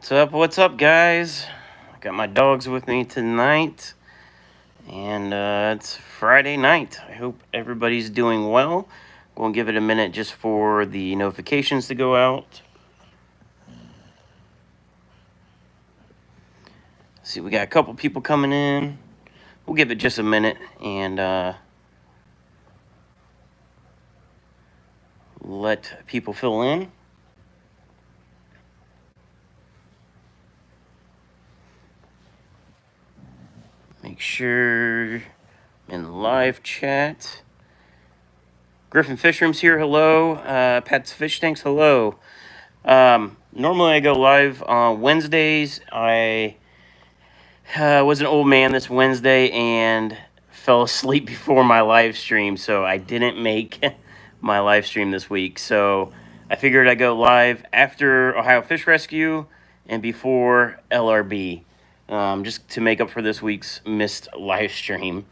What's up, guys? I got my dogs with me tonight, and it's Friday night. I hope everybody's doing well. Going to give it a minute just for the notifications to go out. See, we got a couple people coming in. We'll give it just a minute and let people fill in. Make sure I'm in live chat. Griffin Fishroom's here. Hello. Pat's Fish Tanks. Hello. Normally I go live on Wednesdays. I was an old man this Wednesday and fell asleep before my live stream, so I didn't make my live stream this week. So I figured I'd go live after Ohio Fish Rescue and before LRB, just to make up for this week's missed live stream.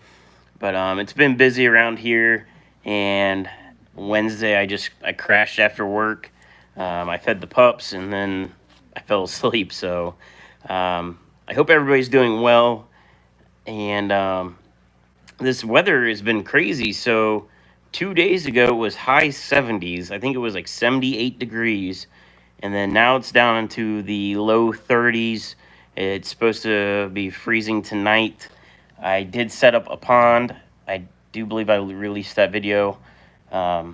But it's been busy around here, and Wednesday I crashed after work. I fed the pups, and then I fell asleep. So I hope everybody's doing well. And this weather has been crazy. So 2 days ago it was high 70s. I think it was like 78 degrees. And then now it's down into the low 30s. It's supposed to be freezing tonight. I did set up a pond. I do believe I released that video. I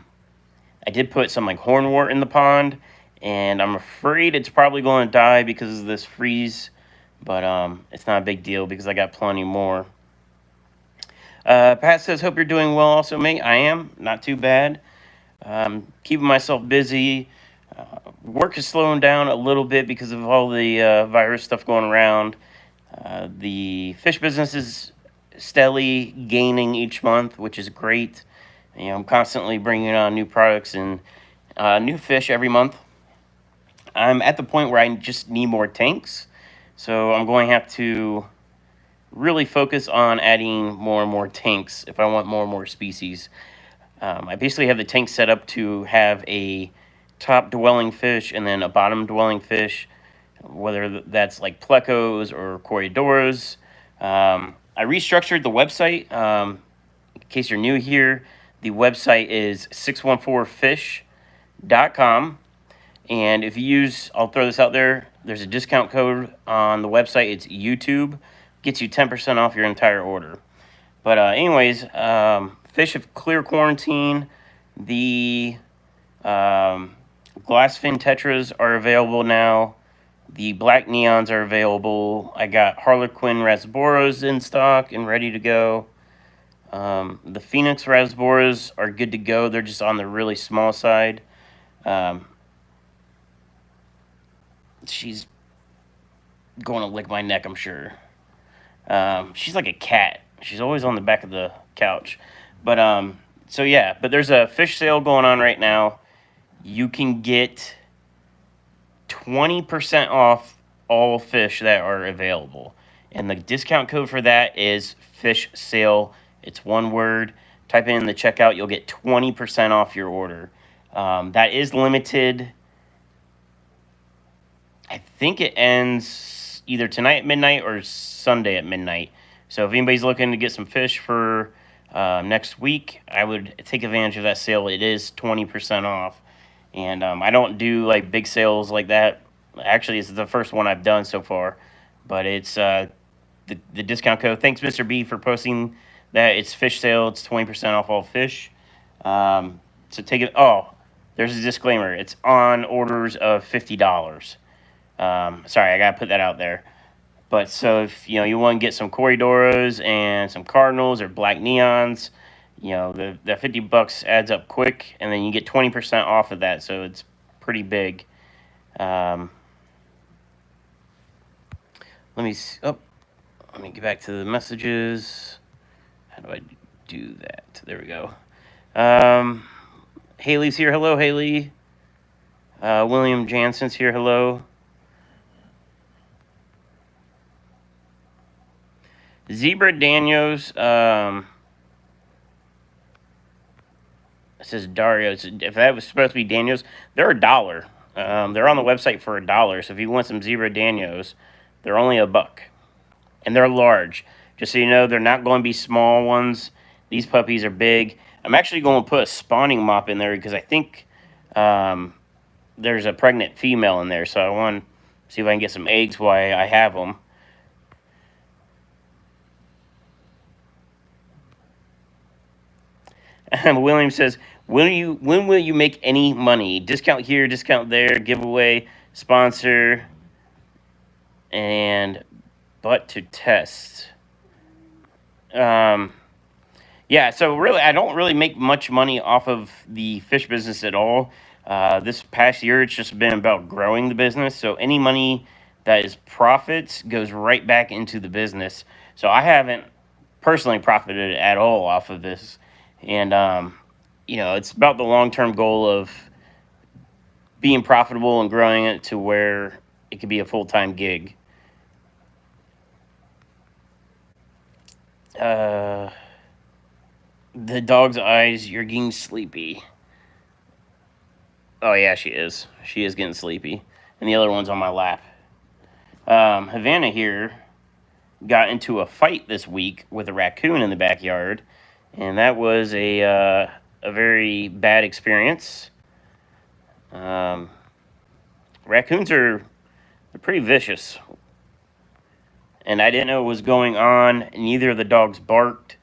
did put some like hornwort in the pond, and I'm afraid it's probably going to die because of this freeze, but it's not a big deal because I got plenty more. Pat says, hope you're doing well also, mate. I am. Not too bad. Keeping myself busy. Work is slowing down a little bit because of all the virus stuff going around. The fish business is steadily gaining each month, which is great. You know, I'm constantly bringing on new products and new fish every month. I'm at the point where I just need more tanks, so I'm going to have to really focus on adding more and more tanks if I want more and more species. I basically have the tank set up to have a top dwelling fish and then a bottom dwelling fish, whether that's like plecos or corridoras. I restructured the website. In case you're new here, the website is 614fish.com. And if you use, I'll throw this out there, there's a discount code on the website. It's YouTube. Gets you 10% off your entire order. But anyways, fish have clear quarantine. The glassfin tetras are available now. The black neons are available. I got Harlequin rasboras in stock and ready to go. The Phoenix rasboras are good to go. They're just on the really small side. She's going to lick my neck, I'm sure. She's like a cat. She's always on the back of the couch. But so yeah, but there's a fish sale going on right now. You can get 20% off all fish that are available. And the discount code for that is fish sale. It's one word. Type it in the checkout. You'll get 20% off your order. That is limited. I think it ends either tonight at midnight or Sunday at midnight. So if anybody's looking to get some fish for next week, I would take advantage of that sale. It is 20% off. And I don't do like big sales like that. Actually, it's the first one I've done so far. But it's the discount code. Thanks, Mr. B, for posting that. It's fish sale. It's 20% off all fish. So take it. Oh, there's a disclaimer. It's on orders of $50. Sorry, I gotta put that out there. But so if you want to get some corridoras and some cardinals or black neons, the $50 adds up quick, and then you get 20% off of that. So it's pretty big. Let me see. Oh, let me get back to the messages. How do I do that? There we go. Haley's here. Hello, Haley. William Jansen's here. Hello. Zebra Daniels. It says Dario. If that was supposed to be Daniels, they're $1. They're on the website for $1. So if you want some zebra danios, they're only $1, and they're large. Just so you know, they're not going to be small ones. These puppies are big. I'm actually going to put a spawning mop in there because I think there's a pregnant female in there. So I want to see if I can get some eggs while I have them. William says, when will you make any money? Discount here, discount there, giveaway, sponsor, and but to test. Yeah, so really, I don't really make much money off of the fish business at all. This past year, it's just been about growing the business. So any money that is profits goes right back into the business. So I haven't personally profited at all off of this. And, it's about the long-term goal of being profitable and growing it to where it could be a full-time gig. The dog's eyes, you're getting sleepy. Oh, yeah, she is. She is getting sleepy. And the other one's on my lap. Havana here got into a fight this week with a raccoon in the backyard. And that was a very bad experience. Raccoons they're pretty vicious. And I didn't know what was going on. Neither of the dogs barked.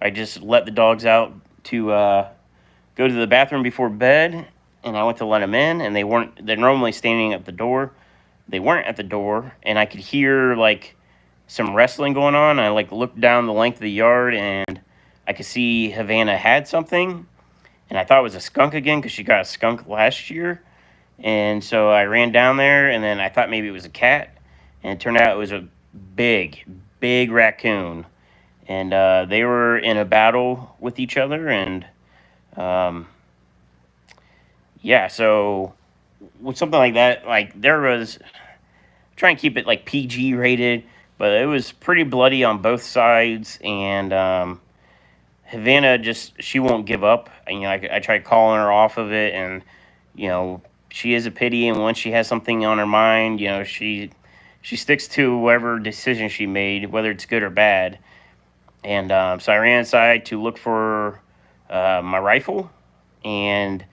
I just let the dogs out to go to the bathroom before bed, and I went to let them in, and they're normally standing at the door. They weren't at the door, and I could hear, some wrestling going on. I, looked down the length of the yard, and I could see Havana had something, and I thought it was a skunk again because she got a skunk last year. And so I ran down there, and then I thought maybe it was a cat, and it turned out it was a big, big raccoon. And they were in a battle with each other, and so with something like that, there was, trying to keep it PG rated, but it was pretty bloody on both sides, and Havana she won't give up. And, I tried calling her off of it, and she is a pity, and once she has something on her mind, she sticks to whatever decision she made, whether it's good or bad. And so I ran inside to look for my rifle, and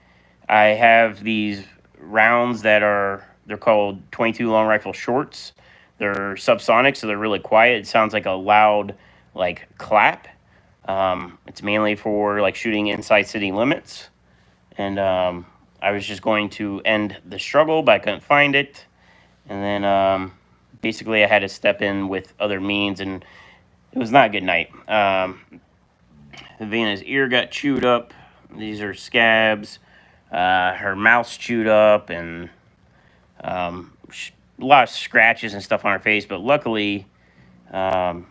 I have these rounds they're called 22 long rifle shorts. They're subsonic, so they're really quiet. It sounds like a loud, clap. It's mainly for, shooting inside city limits. And I was just going to end the struggle, but I couldn't find it. And then basically I had to step in with other means, and it was not a good night. Havana's ear got chewed up. These are scabs. Her mouth's chewed up, and a lot of scratches and stuff on her face. But luckily, it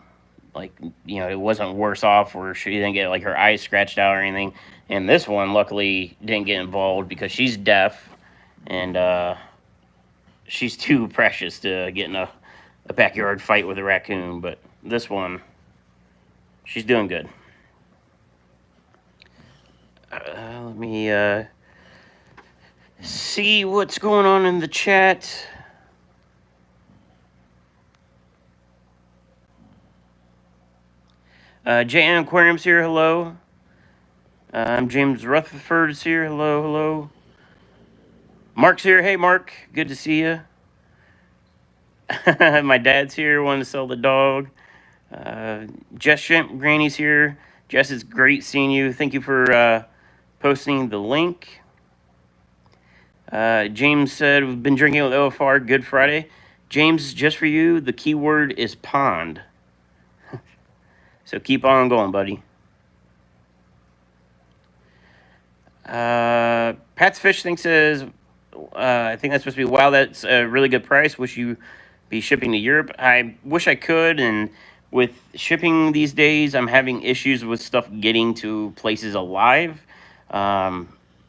wasn't worse off, or she didn't get her eyes scratched out or anything. And this one, luckily, didn't get involved because she's deaf, and she's too precious to get in a backyard fight with a raccoon. But this one, she's doing good. Let me see what's going on in the chat. JN Aquarium's here, hello. I'm James Rutherford's here, hello, hello. Mark's here, hey Mark, good to see you. My dad's here, wanting to sell the dog. Jess Shrimp, Granny's here. Jess, it's great seeing you. Thank you for posting the link. James said, we've been drinking with OFR, good Friday. James, just for you, the key word is pond. So keep on going, buddy. Pat's Fish Thing says, I think that's supposed to be, wow, that's a really good price. Wish you be shipping to Europe. I wish I could, and with shipping these days, I'm having issues with stuff getting to places alive.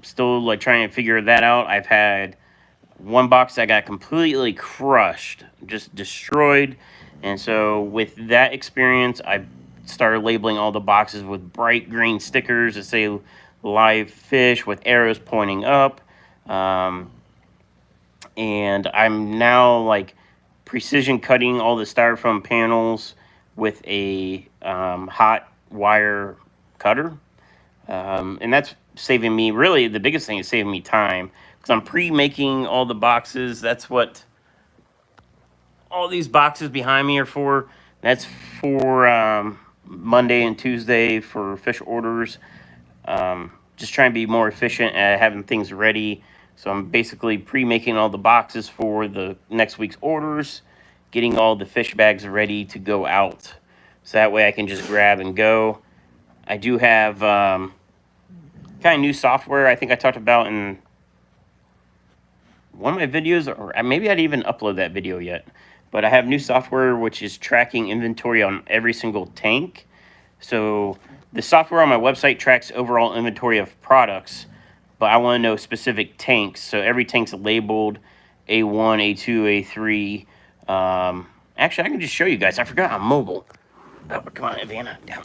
Still trying to figure that out. I've had one box that got completely crushed, just destroyed. And so with that experience, I started labeling all the boxes with bright green stickers that say live fish with arrows pointing up. and I'm now like precision cutting all the styrofoam panels with a hot wire cutter, and that's saving me. Really, the biggest thing is saving me time because I'm pre-making all the boxes. That's what all these boxes behind me are for. That's for Monday and Tuesday for fish orders. Just trying to be more efficient at having things ready. So I'm basically pre-making all the boxes for the next week's orders, getting all the fish bags ready to go out. So that way I can just grab and go. I do have kind of new software I think I talked about in one of my videos, or maybe I didn't even upload that video yet. But I have new software which is tracking inventory on every single tank. So the software on my website tracks overall inventory of products, but I want to know specific tanks. So every tank's labeled A1, A2, A3. Actually, I can just show you guys. I forgot I'm mobile. Oh, come on, Havana, down.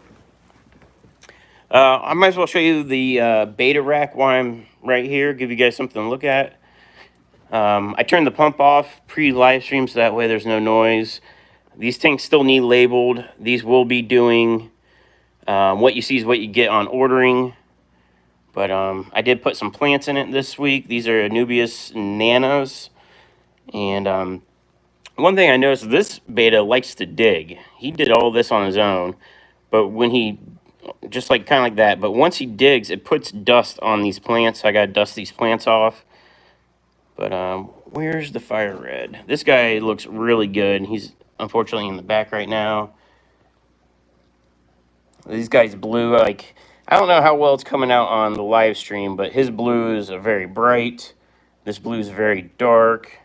I might as well show you the betta rack while I'm right here, give you guys something to look at. I turned the pump off pre-live stream so that way there's no noise. These tanks still need labeled. These will be doing what you see is what you get on ordering. But I did put some plants in it this week. These are Anubias nanos. And one thing I noticed, this betta likes to dig. He did all this on his own. But when he, just like kind of like that, but once he digs, it puts dust on these plants. So I got to dust these plants off. But where's the fire red? This guy looks really good. He's unfortunately in the back right now. These guys blue, like, I don't know how well it's coming out on the live stream, but his blues are very bright. This blue is very dark.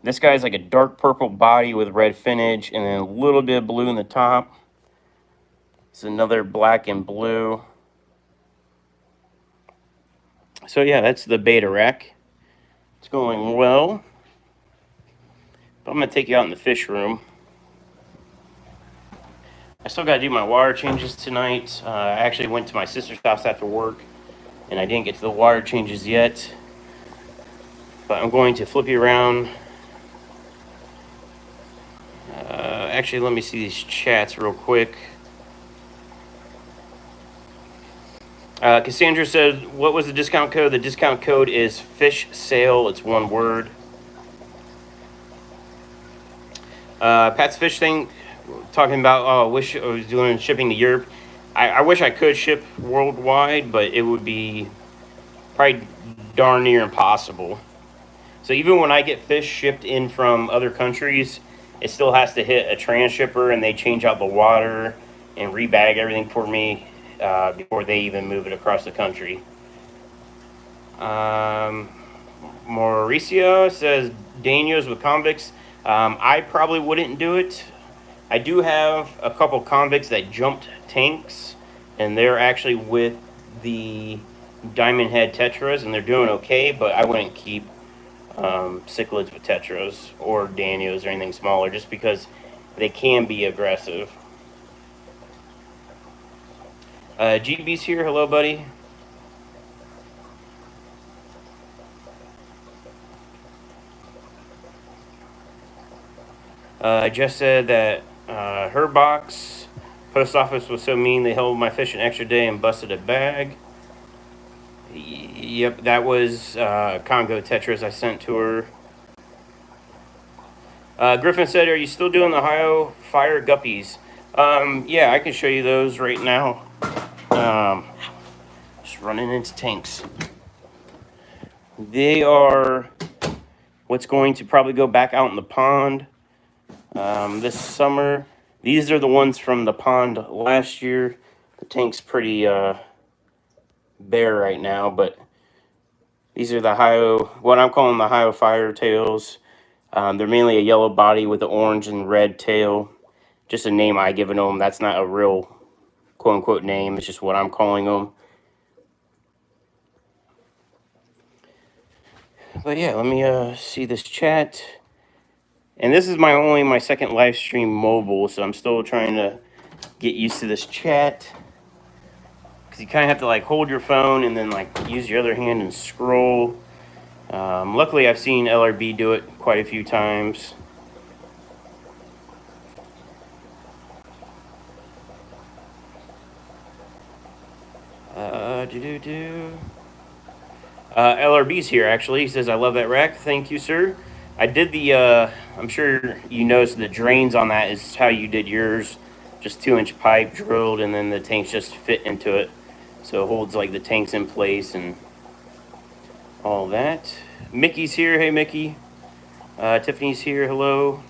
This guy's like a dark purple body with red finish and then a little bit of blue in the top. It's another black and blue. So yeah, that's the betta rack. It's going well. But I'm going to take you out in the fish room. I still got to do my water changes tonight. I actually went to my sister's house after work, and I didn't get to the water changes yet. But I'm going to flip you around. Actually, let me see these chats real quick. Cassandra said, what was the discount code? The discount code is fish sale. It's one word. Pat's Fish thing, talking about, oh, I wish I was doing shipping to Europe. I wish I could ship worldwide, but it would be probably darn near impossible. So even when I get fish shipped in from other countries, it still has to hit a transshipper, and they change out the water and rebag everything for me before they even move it across the country. Mauricio says, Daniels with convicts. I probably wouldn't do it. I do have a couple convicts that jumped tanks, and they're actually with the Diamond Head Tetras, and they're doing okay, but I wouldn't keep cichlids with Tetras or Danios or anything smaller just because they can be aggressive. GB's here. Hello, buddy. I just said that her box post office was so mean they held my fish an extra day and busted a bag. Yep, that was Congo Tetras I sent to her. Griffin said, are you still doing the Ohio Fire Guppies? Yeah, I can show you those right now. Just running into tanks. They are what's going to probably go back out in the pond this summer. These are the ones from the pond last year. The tank's pretty bare right now, but these are the Ohio, what I'm calling the Ohio Fire Tails. They're mainly a yellow body with an orange and red tail. Just a name I given them. That's not a real quote-unquote name. It's just what I'm calling them. But yeah, let me see this chat. And this is my second live stream mobile, so I'm still trying to get used to this chat. Because you kind of have to like hold your phone and then like use your other hand and scroll. Luckily, I've seen LRB do it quite a few times. LRB's here, actually. He says, I love that rack. Thank you, sir. I did the, I'm sure you noticed the drains on that is how you did yours. Just 2-inch pipe drilled, and then the tanks just fit into it. So it holds like the tanks in place and all that. Mickey's here. Hey, Mickey. Tiffany's here. Hello.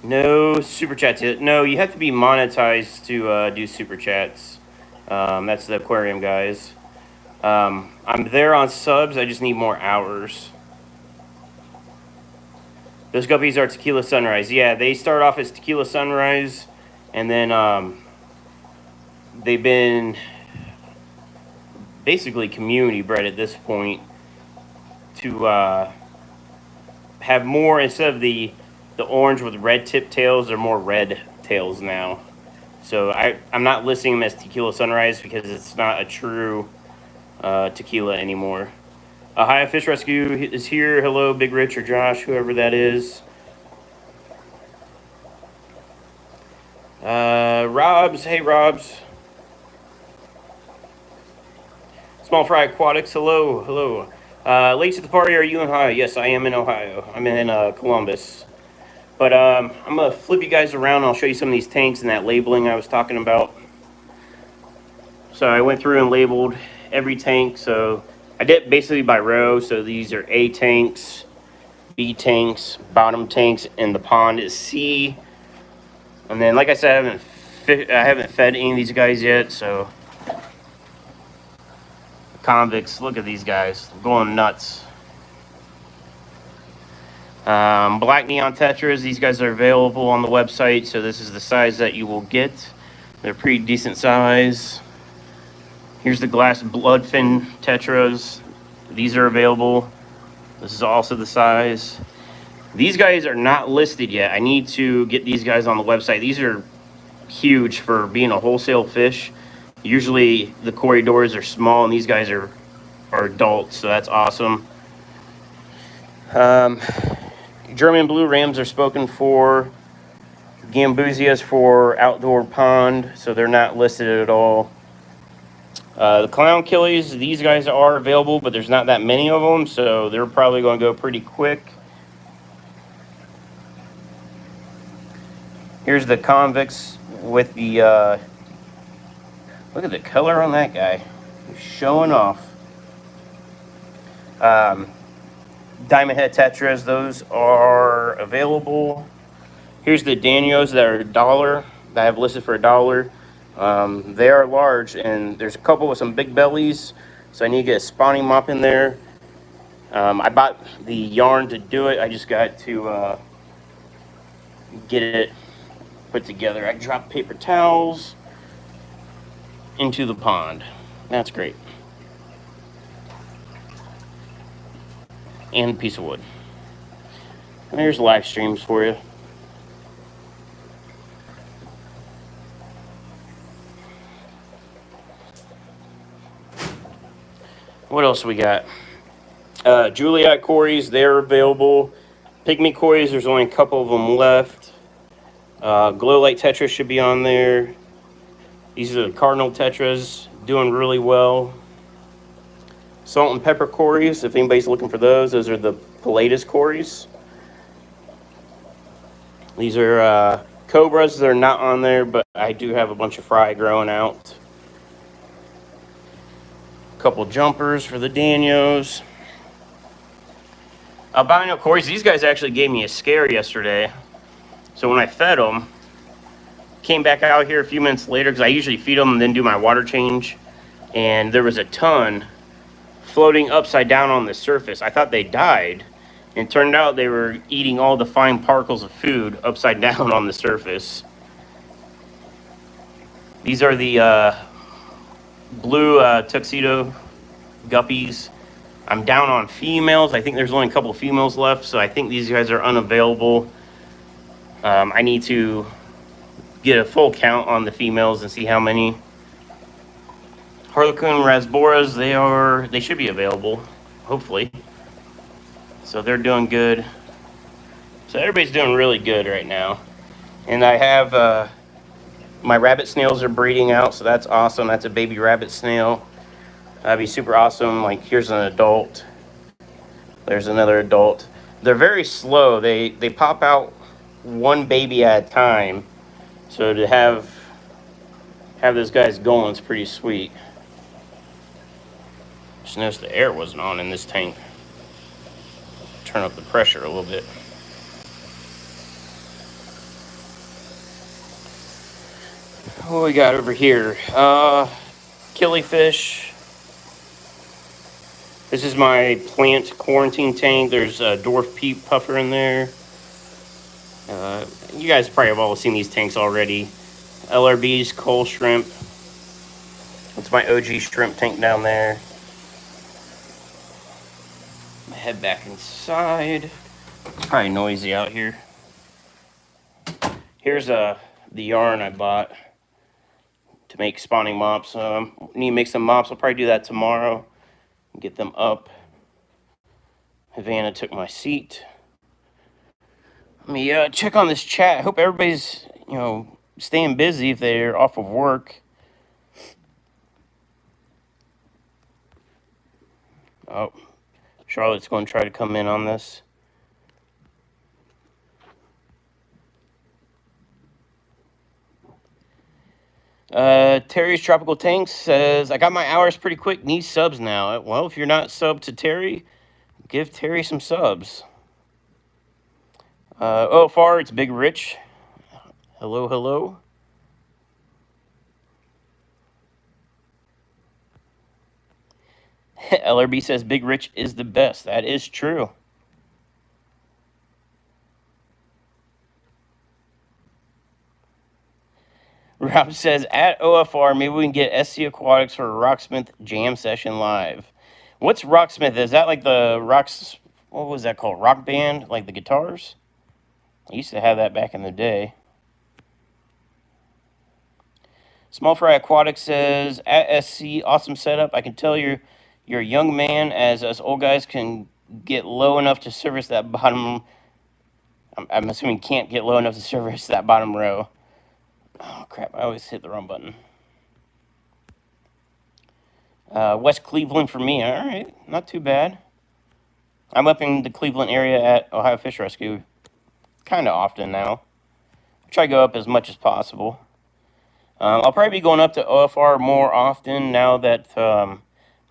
No super chats yet. No, you have to be monetized to do super chats. That's the aquarium guys. I'm there on subs. I just need more hours. Those guppies are Tequila Sunrise. Yeah, they start off as Tequila Sunrise, and then they've been basically community bred at this point to have more, instead of the orange with red tip tails, they're more red tails now. So I'm not listing them as Tequila Sunrise because it's not a true tequila anymore. Hi, Fish Rescue is here. Hello, Big Rich or Josh, whoever that is. Robs, hey Robs. Small Fry Aquatics, hello, hello. Late to the party, are you in Ohio? Yes, I am in Ohio. I'm in Columbus. But I'm going to flip you guys around and I'll show you some of these tanks and that labeling I was talking about. So I went through and labeled every tank. So I did basically by row. So these are A tanks, B tanks, bottom tanks, and the pond is C. And then, like I said, I haven't fed any of these guys yet. So convicts, look at these guys going nuts. Black neon tetras, these guys are available on the website, so this is the size that you will get. They're pretty decent size. Here's the glass bloodfin tetras. These are available. This is also the size. These guys are not listed yet. I need to get these guys on the website. These are huge for being a wholesale fish. Usually the corridors are small and these guys are adults, so that's awesome. German blue rams are spoken for. Gambusias for outdoor pond, so they're not listed at all. The clown killies, these guys are available, but there's not that many of them, so they're probably going to go pretty quick. Here's the convicts with the, look at the color on that guy. He's showing off. Diamond head tetras, those are available. Here's the Danios that are $1, that I have listed for $1. They are large, and there's a couple with some big bellies, so I need to get a spawning mop in there. I bought the yarn to do it. I just got to get it put together. I dropped paper towels into the pond. That's great. And a piece of wood. And there's live streams for you. What else we got? Juliet Cories, they're available. Pygmy Cories, there's only a couple of them left. Glow Light Tetras should be on there. These are the Cardinal Tetras, doing really well. Salt and Pepper Cories, if anybody's looking for those are the Pilatus Cories. These are Cobras, they're not on there, but I do have a bunch of fry growing out. Couple jumpers for the Danios. Albino Cories, these guys actually gave me a scare yesterday. So when I fed them, came back out here a few minutes later, because I usually feed them and then do my water change, and there was a ton floating upside down on the surface. I thought they died, and it turned out they were eating all the fine particles of food upside down on the surface. These are the blue tuxedo guppies. I'm down on females. I think there's only a couple of females left, so I think these guys are unavailable. I need to get a full count on the females and see how many. Harlequin rasboras, they should be available, hopefully. So they're doing good. So everybody's doing really good right now. And I have my rabbit snails are breeding out, so that's awesome. That's a baby rabbit snail. That'd be super awesome. Like here's an adult. There's another adult. They're very slow. They pop out one baby at a time. So to have those guys going is pretty sweet. Just noticed the air wasn't on in this tank. Turn up the pressure a little bit. What we got over here? Killifish. This is my plant quarantine tank. There's a dwarf peat puffer in there. You guys probably have all seen these tanks already. LRB's coal shrimp. That's my OG shrimp tank down there. Head back inside. It's probably noisy out here. Here's the yarn I bought to make spawning mops. Need to make some mops. I'll probably do that tomorrow. Get them up. Havana took my seat. Let me check on this chat. I hope everybody's, staying busy if they're off of work. Oh, Charlotte's going to try to come in on this. Terry's Tropical Tanks says, I got my hours pretty quick. Need subs now. Well, if you're not subbed to Terry, give Terry some subs. OFR, it's Big Rich. Hello, hello. LRB says Big Rich is the best. That is true. Rob says, at OFR, maybe we can get SC Aquatics for a Rocksmith jam session live. What's Rocksmith? Is that like the rocks? What was that called? Rock band? Like the guitars? I used to have that back in the day. Small Fry Aquatics says, at SC, awesome setup. I can tell you're a young man, as us old guys can get low enough to service that bottom. I'm assuming can't get low enough to service that bottom row. Oh, crap. I always hit the wrong button. West Cleveland for me. All right. Not too bad. I'm up in the Cleveland area at Ohio Fish Rescue kind of often now. I try to go up as much as possible. I'll probably be going up to OFR more often now that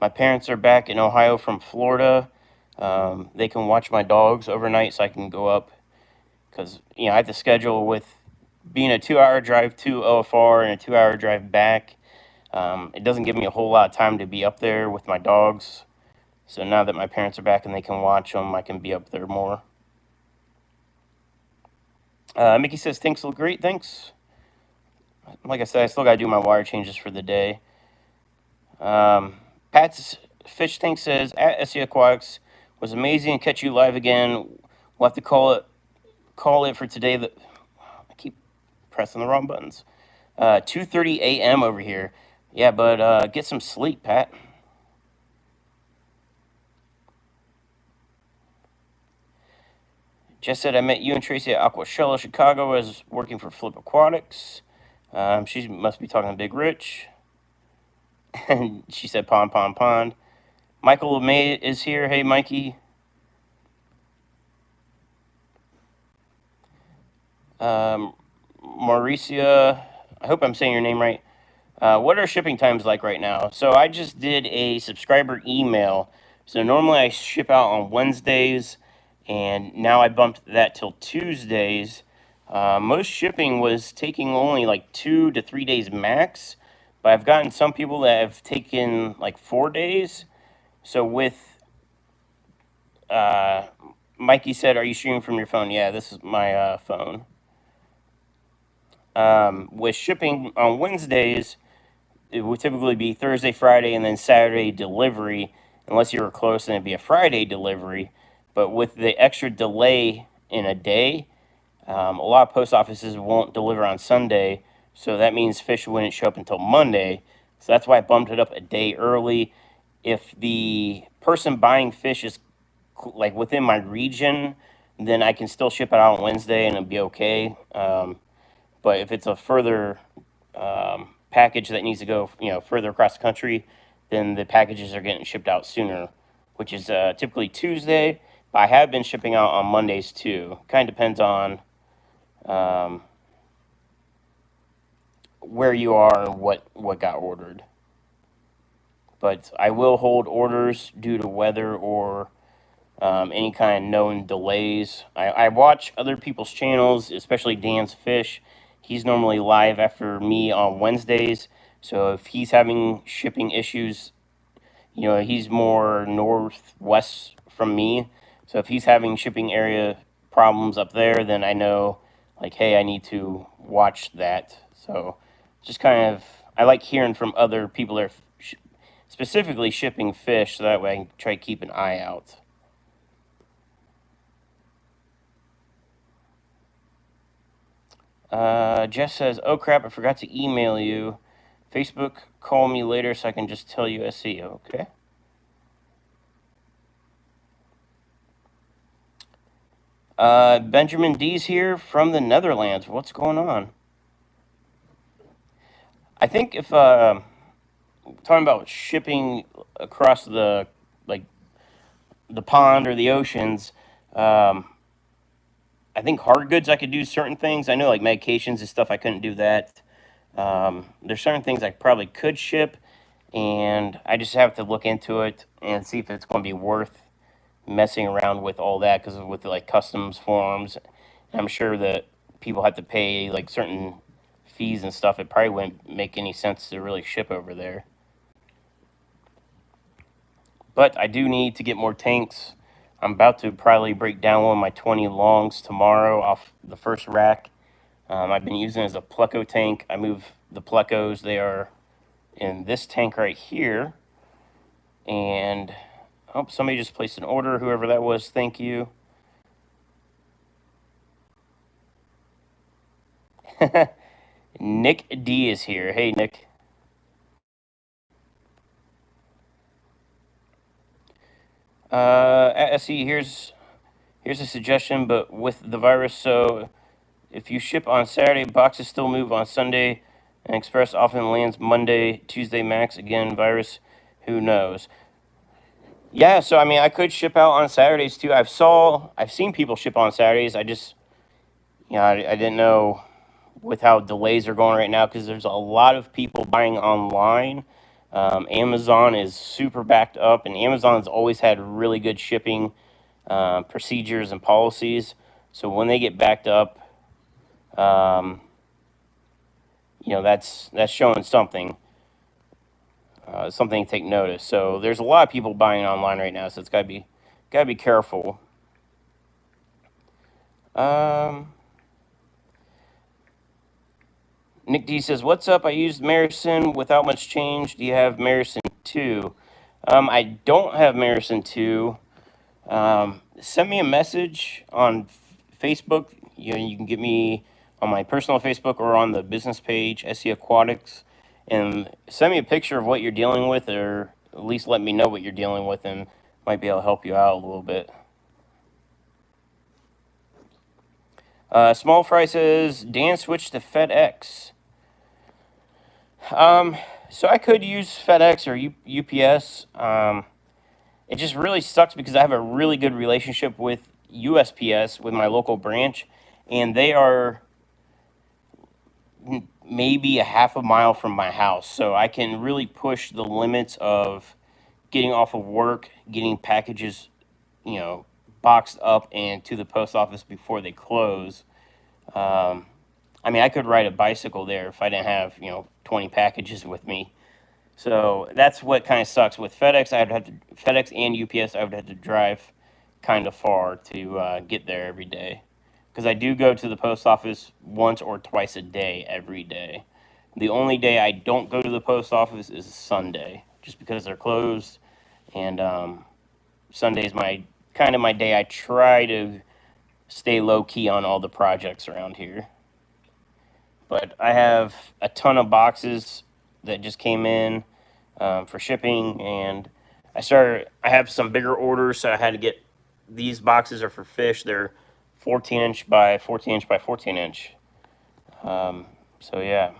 my parents are back in Ohio from Florida. They can watch my dogs overnight, so I can go up. Because, I have to schedule with being a 2-hour drive to OFR and a 2-hour drive back. It doesn't give me a whole lot of time to be up there with my dogs. So now that my parents are back and they can watch them, I can be up there more. Mickey says, tanks look great, thanks. Like I said, I still got to do my wire changes for the day. Pat's Fish Tank says, at SC Aquatics was amazing. Catch you live again. We'll have to call it for today. I keep pressing the wrong buttons. 2:30 a.m. over here. Yeah, but get some sleep, Pat. Jess said, I met you and Tracy at Aquashella, Chicago, as working for Flip Aquatics. She must be talking to Big Rich. And she said, pond, pond, pond. Michael LeMay is here. Hey, Mikey. Mauricia, I hope I'm saying your name right. What are shipping times like right now? So I just did a subscriber email. So normally I ship out on Wednesdays, and now I bumped that till Tuesdays. Most shipping was taking only like 2 to 3 days max, but I've gotten some people that have taken like 4 days. So with Mikey said, are you streaming from your phone? Yeah, this is my phone. With shipping on Wednesdays, it would typically be Thursday, Friday, and then Saturday delivery. Unless you were close, then it'd be a Friday delivery. But with the extra delay in a day, a lot of post offices won't deliver on Sunday. So that means fish wouldn't show up until Monday. So that's why I bumped it up a day early. If the person buying fish is like within my region, then I can still ship it out on Wednesday and it'll be okay. But if it's a further package that needs to go, further across the country, then the packages are getting shipped out sooner, which is typically Tuesday. But I have been shipping out on Mondays too. Kind of depends on where you are and what got ordered. But I will hold orders due to weather or any kind of known delays. I watch other people's channels, especially Dan's Fish. He's normally live after me on Wednesdays. So if he's having shipping issues, he's more northwest from me. So if he's having shipping area problems up there, then I know, like, hey, I need to watch that. So just kind of, I like hearing from other people that are specifically shipping fish, so that way I can try to keep an eye out. Jess says, "Oh crap, I forgot to email you. Facebook, call me later so I can just tell you SE." Okay. Benjamin D's here from the Netherlands. What's going on? I think if talking about shipping across the the pond or the oceans, I think hard goods I could do certain things. I know like medications and stuff I couldn't do that. There's certain things I probably could ship, and I just have to look into it and see if it's going to be worth messing around with all that, because with like customs forms, I'm sure that people have to pay like certain fees and stuff. It probably wouldn't make any sense to really ship over there. But I do need to get more tanks. I'm about to probably break down one of my 20 longs tomorrow off the first rack. I've been using it as a pleco tank. I move the plecos. They are in this tank right here. And oh, somebody just placed an order. Whoever that was, thank you. Nick D is here. Hey, Nick. See, here's a suggestion, but with the virus, so if you ship on Saturday, boxes still move on Sunday, and express often lands Monday, Tuesday max. Again, virus, who knows? Yeah, so I mean, I could ship out on Saturdays too. I've seen people ship on Saturdays. I just, I didn't know with how delays are going right now, because there's a lot of people buying online. Amazon is super backed up, and Amazon's always had really good shipping procedures and policies. So when they get backed up, um, that's showing something, something to take notice. So there's a lot of people buying online right now, so it's gotta be careful. Um, Nick D says, "What's up? I used Marison without much change. Do you have Marison 2?" I don't have Marison 2. Send me a message on Facebook. You can get me on my personal Facebook or on the business page, SE Aquatics, and send me a picture of what you're dealing with, or at least let me know what you're dealing with, and might be able to help you out a little bit. Small Fry says, "Dan switched to FedEx." So I could use FedEx or UPS. It just really sucks because I have a really good relationship with USPS, with my local branch, and they are maybe a half a mile from my house. So I can really push the limits of getting off of work, getting packages, boxed up and to the post office before they close. I mean, I could ride a bicycle there if I didn't have, 20 packages with me. So that's what kind of sucks with FedEx. FedEx and UPS. I would have to drive kind of far to get there every day, because I do go to the post office once or twice a day every day. The only day I don't go to the post office is Sunday, just because they're closed, and Sunday is my kind of my day. I try to stay low key on all the projects around here. But I have a ton of boxes that just came in for shipping, and I have some bigger orders, so I had to get these boxes are for fish. They're 14-inch by 14-inch by 14-inch. So yeah,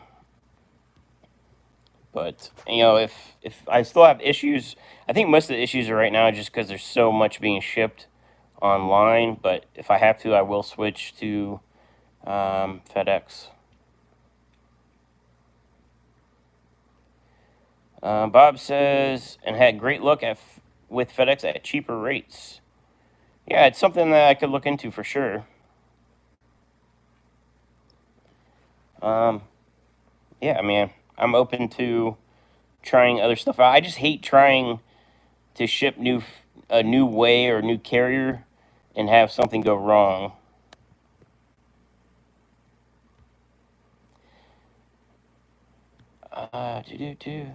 but if I still have issues, I think most of the issues are right now just because there's so much being shipped online. But if I have to, I will switch to FedEx. Bob says, and had great luck with FedEx at cheaper rates. Yeah, it's something that I could look into for sure. Um, yeah, I mean, I'm open to trying other stuff out. I just hate trying to ship a new way or new carrier and have something go wrong. Do.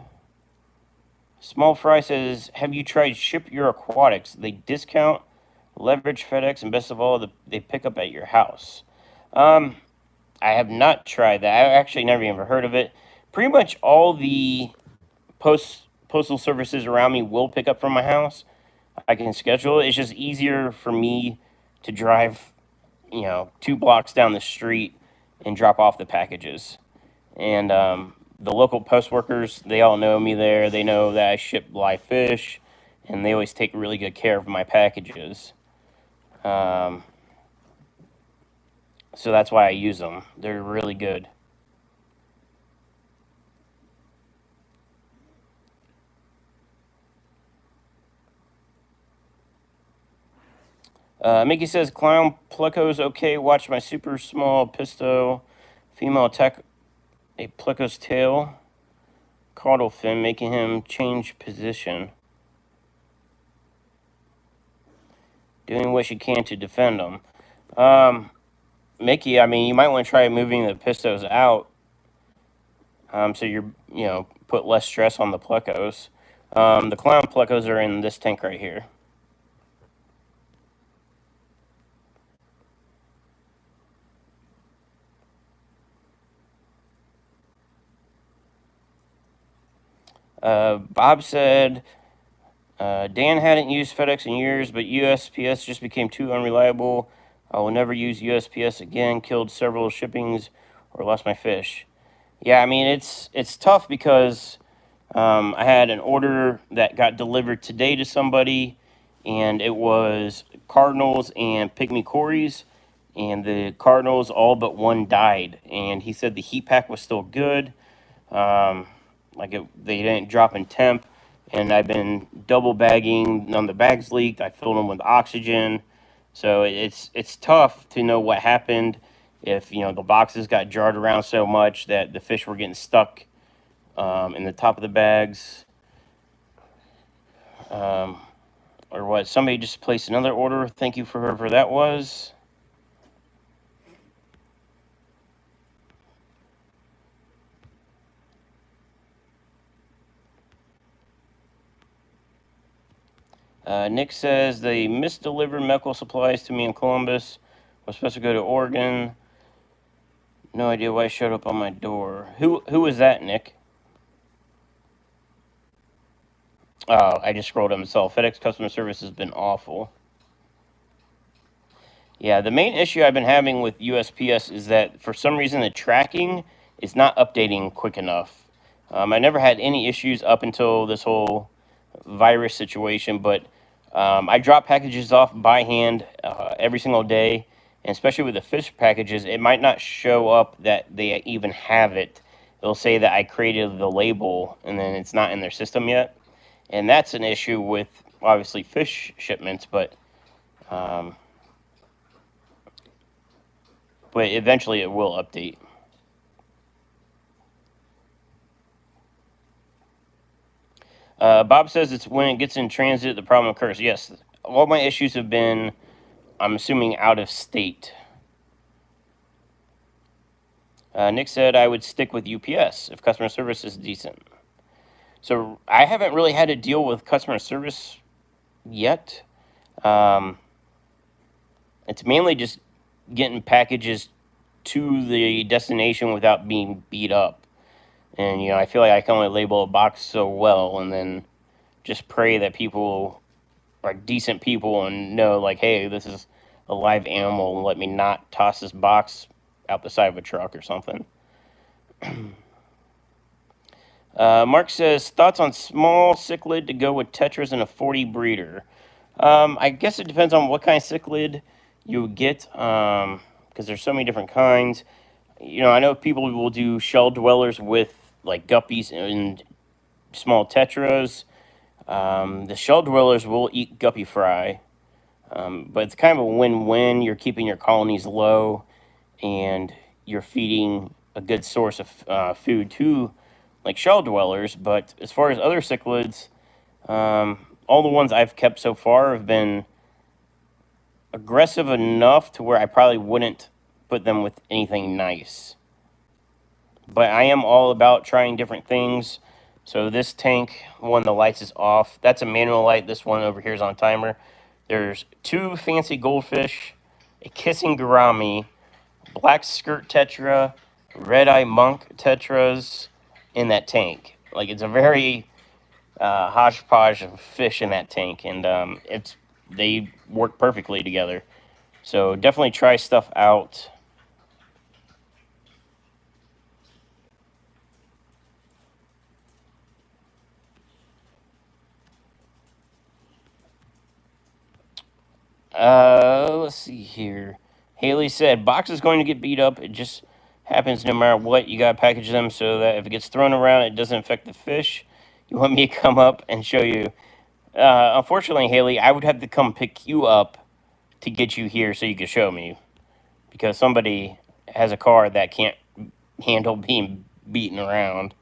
Small Fry says, have you tried Ship Your Aquatics? They discount, leverage FedEx, and best of all, they pick up at your house. Um, I have not tried that. I actually never even heard of it. Pretty much all the postal services around me will pick up from my house. I can schedule it. It's just easier for me to drive, 2 blocks down the street and drop off the packages. And the local post workers, they all know me there. They know that I ship live fish, and they always take really good care of my packages. Um, so that's why I use them. They're really good. Mickey says, Clown Pleco's okay. Watch my super small pisto female attack a Pleco's tail caudal fin, making him change position. Doing what she can to defend him. Mickey, I mean, you might want to try moving the pistos out, so put less stress on the Plecos. The Clown Plecos are in this tank right here. Bob said, Dan hadn't used FedEx in years, but USPS just became too unreliable. I will never use USPS again. Killed several shippings or lost my fish. Yeah, I mean, it's tough because I had an order that got delivered today to somebody, and it was cardinals and pygmy cories, and the cardinals all but one died. And he said the heat pack was still good, they didn't drop in temp. And I've been double bagging. None of the bags leaked. I filled them with oxygen. So it's tough to know what happened if the boxes got jarred around so much that the fish were getting stuck in the top of the bags, or what. Somebody just placed another order. Thank you for whoever that was. Nick says they misdelivered medical supplies to me in Columbus. Was supposed to go to Oregon. No idea why it showed up on my door. Who was that, Nick? Oh, I just scrolled up and saw FedEx customer service has been awful. Yeah, the main issue I've been having with USPS is that for some reason the tracking is not updating quick enough. I never had any issues up until this whole virus situation, but I drop packages off by hand every single day, and especially with the fish packages, it might not show up that they even have it. It'll say that I created the label, and then it's not in their system yet, and that's an issue with obviously fish shipments, but eventually it will update. Bob says it's when it gets in transit the problem occurs. Yes, all my issues have been, I'm assuming, out of state. Nick said I would stick with UPS if customer service is decent. So I haven't really had to deal with customer service yet. It's mainly just getting packages to the destination without being beat up. And, I feel like I can only label a box so well, and then just pray that people are decent people and know, like, hey, this is a live animal, and let me not toss this box out the side of a truck or something. Mark says, thoughts on small cichlid to go with tetras and a 40 breeder? I guess it depends on what kind of cichlid you would get, because there's so many different kinds. I know people will do shell dwellers with like guppies and small tetras. The shell dwellers will eat guppy fry, but it's kind of a win-win. You're keeping your colonies low, and you're feeding a good source of food to like shell dwellers. But as far as other cichlids, all the ones I've kept so far have been aggressive enough to where I probably wouldn't put them with anything nice. But I am all about trying different things. So this tank, one, the lights is off. That's a manual light. This one over here is on timer. There's 2 fancy goldfish, a kissing gourami, black skirt tetra, red eye monk tetras in that tank. Like, it's a very hodgepodge of fish in that tank, and they work perfectly together. So definitely try stuff out. Let's see here. Haley said, box is going to get beat up. It just happens no matter what. You got to package them so that if it gets thrown around, it doesn't affect the fish. You want me to come up and show you? Unfortunately, Haley, I would have to come pick you up to get you here so you can show me. Because somebody has a car that can't handle being beaten around.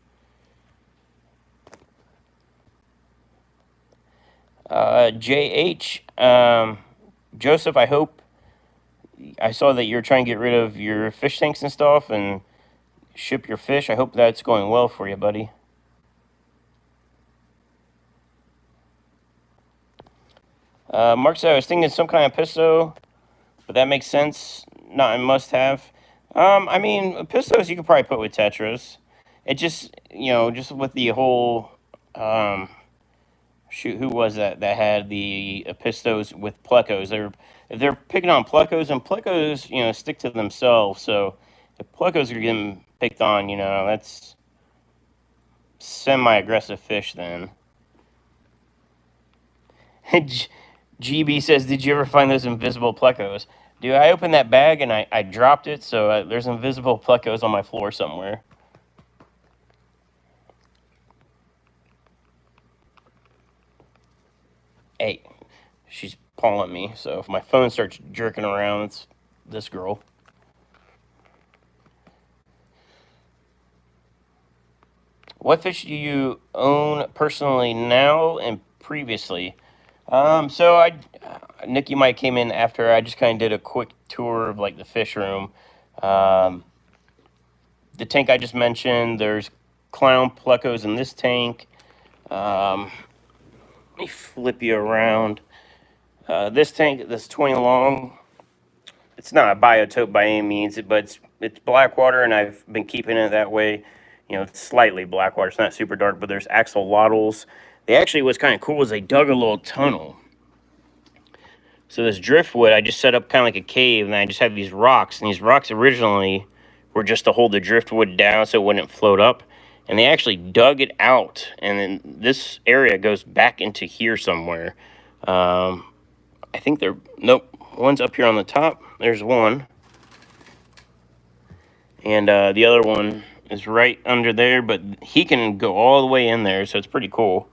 JH, Joseph, I saw that you're trying to get rid of your fish tanks and stuff and ship your fish. I hope that's going well for you, buddy. Mark said, I was thinking some kind of pisto, but that makes sense. Not a must have. I mean, pistos you could probably put with tetras. It just, just with the whole, shoot, who was that had the pistos with plecos? If they're picking on plecos, and plecos, stick to themselves. So if plecos are getting picked on, that's semi-aggressive fish then. GB says, did you ever find those invisible plecos? Dude, I opened that bag and I dropped it, so there's invisible plecos on my floor somewhere. Hey, she's pawing me, so if my phone starts jerking around, it's this girl. What fish do you own personally now and previously? So Nikki might came in after. I just kind of did a quick tour of like the fish room. Um, the tank I just mentioned, there's clown plecos in this tank. Let me flip you around. This tank, this 20 long, it's not a biotope by any means, but it's black water, and I've been keeping it that way. It's slightly black water. It's not super dark, but there's axolotls. They actually, what's kind of cool is they dug a little tunnel. So this driftwood, I just set up kind of like a cave, and I just have these rocks. And these rocks originally were just to hold the driftwood down so it wouldn't float up. And they actually dug it out, and then this area goes back into here somewhere. I think nope, one's up here on the top. There's one. And the other one is right under there, but he can go all the way in there, so it's pretty cool.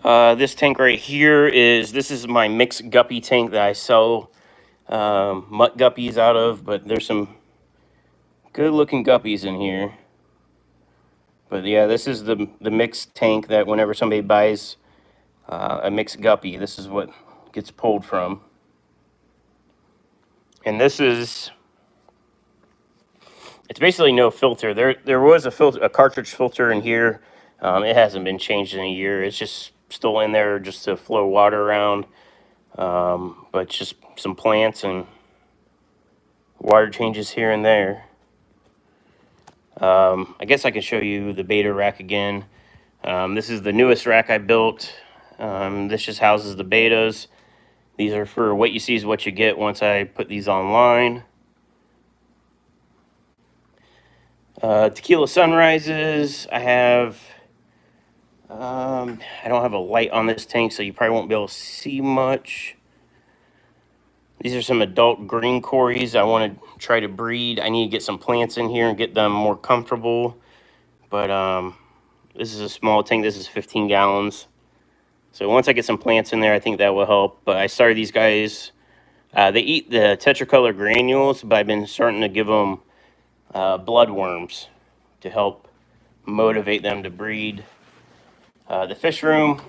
This tank right here this is my mixed guppy tank that I sell mutt guppies out of, but there's some good looking guppies in here. But yeah, this is the mixed tank that whenever somebody buys a mixed guppy, this is what gets pulled from. And it's basically no filter. There was a cartridge filter in here. It hasn't been changed in a year. It's just still in there just to flow water around. But just some plants and water changes here and there. I guess I can show you the betta rack again. This is the newest rack I built. This just houses the bettas. These are for what you see is what you get once I put these online. Tequila sunrises. I have, I don't have a light on this tank, so you probably won't be able to see much. These are some adult green cories I want to try to breed. I need to get some plants in here and get them more comfortable. But this is a small tank. This is 15 gallons. So once I get some plants in there, I think that will help. But I started these guys. They eat the tetracolor granules, but I've been starting to give them bloodworms to help motivate them to breed. The fish room,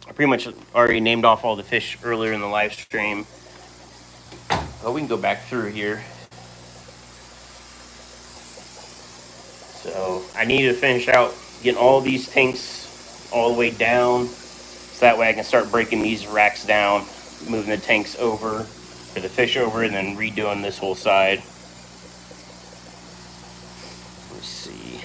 I pretty much already named off all the fish earlier in the live stream. Oh, we can go back through here. So I need to finish out getting all these tanks all the way down, so that way I can start breaking these racks down, moving the tanks over, or the fish over, and then redoing this whole side. Let's see.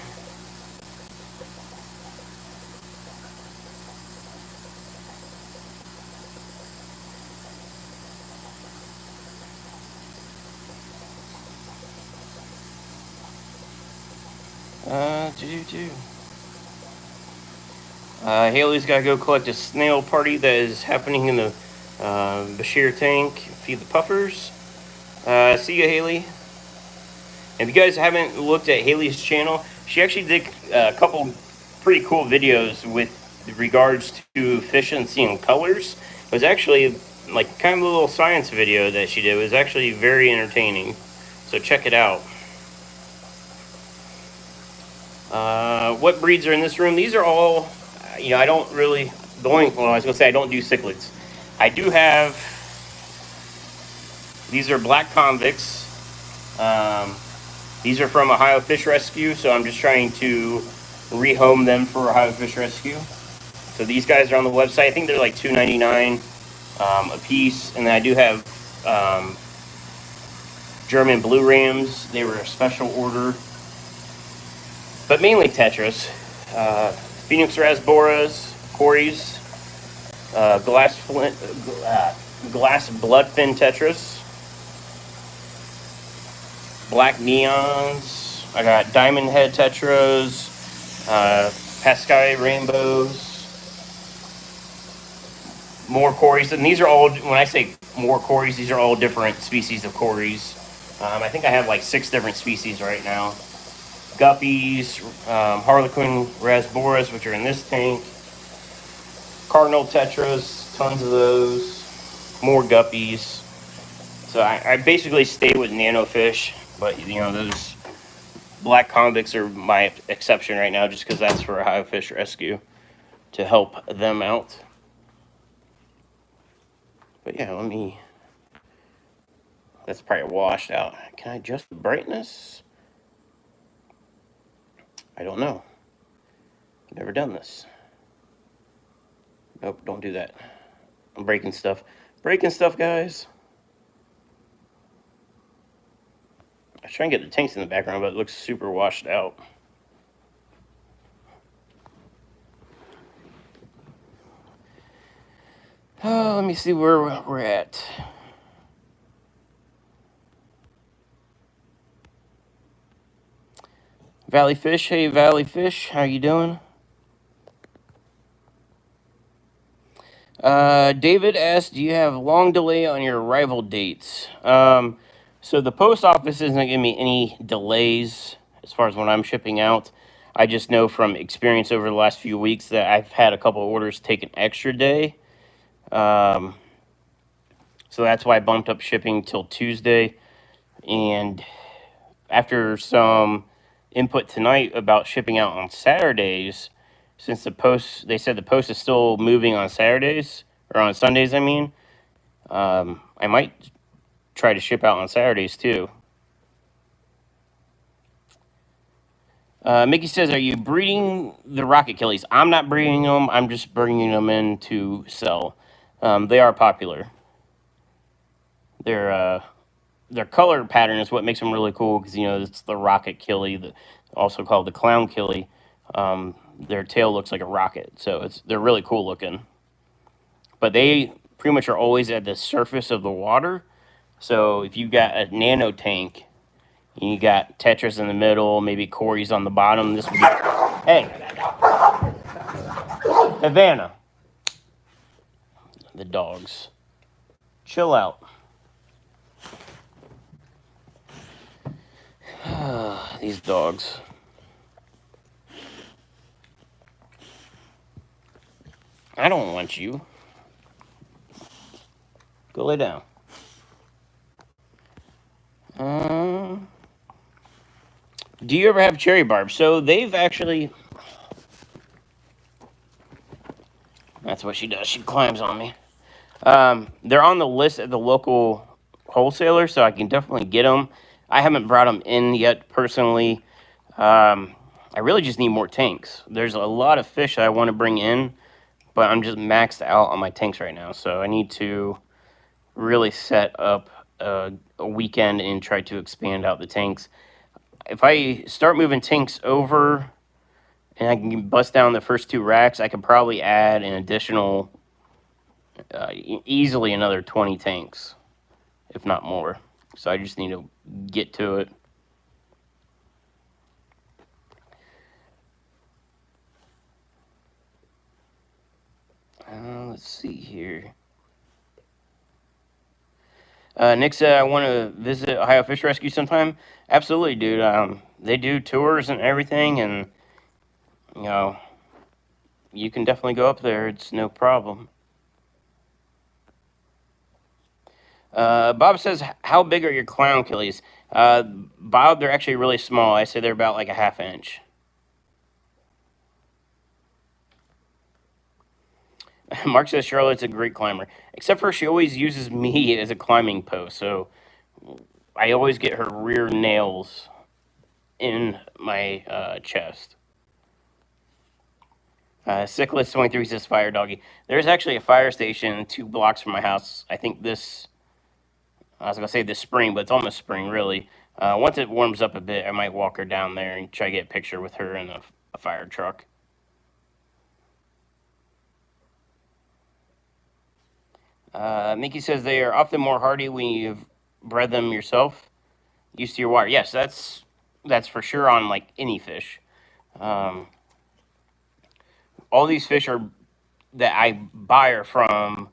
Haley's got to go collect a snail party that is happening in the Bashir tank. Feed the puffers. See you, Haley. If you guys haven't looked at Haley's channel, she actually did a couple pretty cool videos with regards to efficiency and colors. It was actually like kind of a little science video that she did. It was actually very entertaining. So check it out. What breeds are in this room? These are all, I don't really, I was going to say I don't do cichlids. I do have, these are black convicts. These are from Ohio Fish Rescue, so I'm just trying to rehome them for Ohio Fish Rescue. So these guys are on the website. I think they're like $2.99 a piece. And then I do have German blue rams. They were a special order, but mainly tetras. Phoenix rasboras, cories, glass bloodfin tetras, black neons. I got diamond head tetras, Pascal rainbows, more cories. And these are all, when I say more cories, these are all different species of cories. I think I have like 6 different species right now. Guppies, Harlequin rasboras, which are in this tank. Cardinal tetras, tons of those. More guppies. So I basically stay with nanofish, but those black convicts are my exception right now, just because that's for Ohio Fish Rescue to help them out. But yeah, that's probably washed out. Can I adjust the brightness? I don't know. Never done this. Nope, don't do that. I'm breaking stuff. Breaking stuff, guys. I was trying to get the tanks in the background, but it looks super washed out. Let me see where we're at. Valley Fish, hey Valley Fish, how you doing? David asked, do you have long delay on your arrival dates? So the post office isn't giving me any delays as far as when I'm shipping out. I just know from experience over the last few weeks that I've had a couple of orders take an extra day. So that's why I bumped up shipping till Tuesday. And after some input tonight about shipping out on Saturdays, since they said the post is still moving on Saturdays, or on Sundays, I mean, I might try to ship out on Saturdays too. Mickey says, are you breeding the rocket killies? I'm not breeding them. I'm just bringing them in to sell. They are popular. They're their color pattern is what makes them really cool because it's the rocket killie, also called the clown killie. Their tail looks like a rocket, so they're really cool looking. But they pretty much are always at the surface of the water. So if you got a nano tank, and you got Tetris in the middle, maybe Corey's on the bottom. This would be, hey, Havana, the dogs, chill out. These dogs. I don't want you. Go lay down. Do you ever have cherry barbs? So they've actually. That's what she does. She climbs on me. They're on the list at the local wholesaler, so I can definitely get them. I haven't brought them in yet personally. I really just need more tanks. There's a lot of fish that I want to bring in, but I'm just maxed out on my tanks right now. So I need to really set up a weekend and try to expand out the tanks. If I start moving tanks over and I can bust down the first 2 racks, I could probably add an additional, easily another 20 tanks, if not more. So I just need to get to it. Let's see here. Nick said, I want to visit Ohio Fish Rescue sometime. Absolutely, dude. They do tours and everything, and, you can definitely go up there. It's no problem. Bob says, how big are your clown killies? Bob, they're actually really small. I say they're about like a ½ inch. Mark says Charlotte's a great climber, except for she always uses me as a climbing post. So I always get her rear nails in my chest. Sickless 23 says fire doggy. There's actually a fire station 2 blocks from my house. I think I was gonna say this spring, but it's almost spring really. Once it warms up a bit, I might walk her down there and try to get a picture with her in a fire truck. Mickey says they are often more hardy when you've bred them yourself, used to your water. Yes, that's for sure on like any fish. All these fish are that I buy are from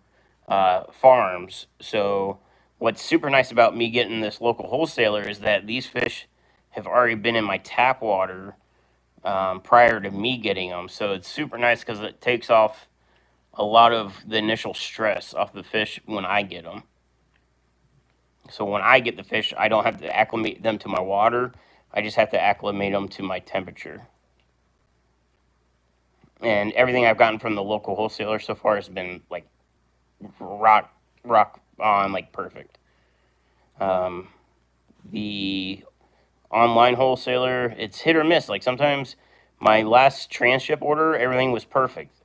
farms. So what's super nice about me getting this local wholesaler is that these fish have already been in my tap water prior to me getting them. So it's super nice because it takes off a lot of the initial stress off the fish when I get them. So when I get the fish, I don't have to acclimate them to my water. I just have to acclimate them to my temperature. And everything I've gotten from the local wholesaler so far has been like rock on, like perfect. The online wholesaler, it's hit or miss. Like sometimes my last transship order, everything was perfect.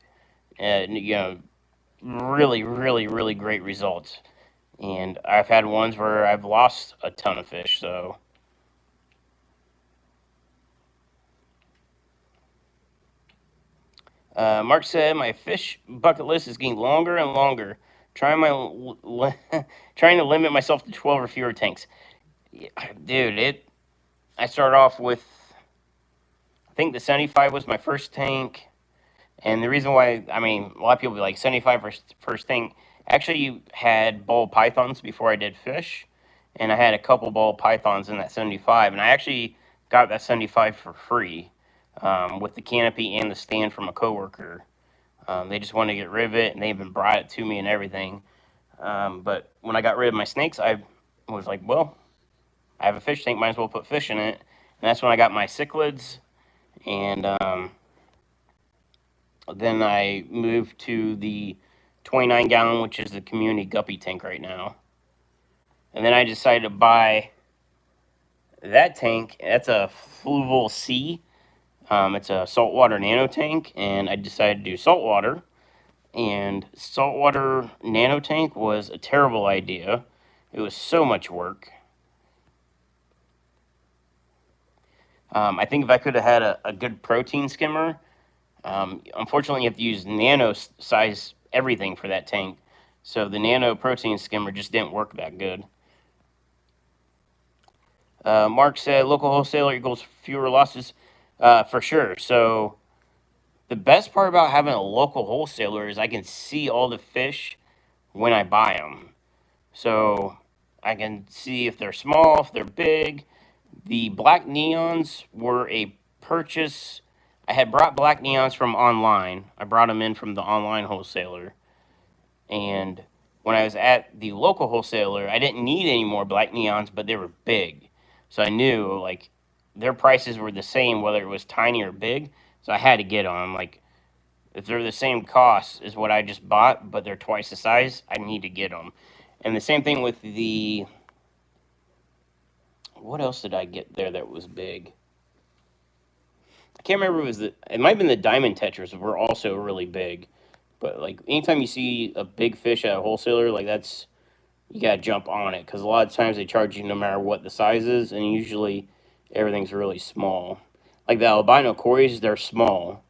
And really, really, really great results. And I've had ones where I've lost a ton of fish. So Mark said my fish bucket list is getting longer and longer. Trying to limit myself to 12 or fewer tanks. Yeah, dude, I started off with, I think the 75 was my first tank. And the reason why, I mean, a lot of people be like 75 first tank. Actually, you had ball pythons before I did fish, and I had a couple ball pythons in that 75, and I actually got that 75 for free with the canopy and the stand from a coworker. They just wanted to get rid of it, and they even brought it to me and everything. But when I got rid of my snakes, I was like, well, I have a fish tank, might as well put fish in it. And that's when I got my cichlids, and then I moved to the 29 gallon, which is the community guppy tank right now. And then I decided to buy that tank. That's a Fluval C. It's a saltwater nano tank, and I decided to do saltwater. And saltwater nano tank was a terrible idea. It was so much work. I think if I could have had a good protein skimmer, unfortunately you have to use nano size everything for that tank. So the nano protein skimmer just didn't work that good. Mark said local wholesaler equals fewer losses, for sure. So the best part about having a local wholesaler is I can see all the fish when I buy them. So I can see if they're small, if they're big. The black neons were a purchase. I had brought black neons from online. I brought them in from the online wholesaler. And when I was at the local wholesaler, I didn't need any more black neons, but they were big. So I knew like their prices were the same whether it was tiny or big. So I had to get them. Like if they're the same cost as what I just bought, but they're twice the size, I need to get them. And the same thing with the, what else did I get there that was big? I can't remember. It might have been the diamond tetras were also really big. But like anytime you see a big fish at a wholesaler, like that's, you gotta jump on it because a lot of times they charge you no matter what the size is, and usually everything's really small. Like the albino cories, they're small,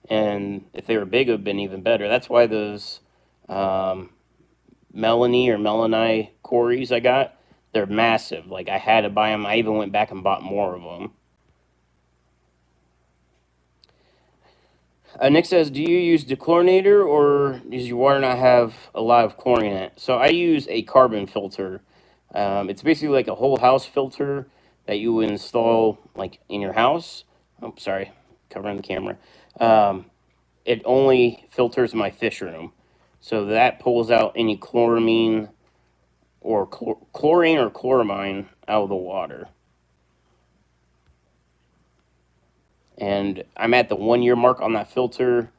and if they were big, it would have been even better. That's why those um, Melanie or Melani cories I got, they're massive. Like I had to buy them. I even went back and bought more of them. Nick says, do you use dechlorinator or does your water not have a lot of chlorine in it? So I use a carbon filter. It's basically like a whole house filter that you would install like in your house. Oh, sorry, covering the camera. It only filters my fish room. So that pulls out any chloramine or chlorine or chloramine out of the water. And I'm at the 1 year mark on that filter,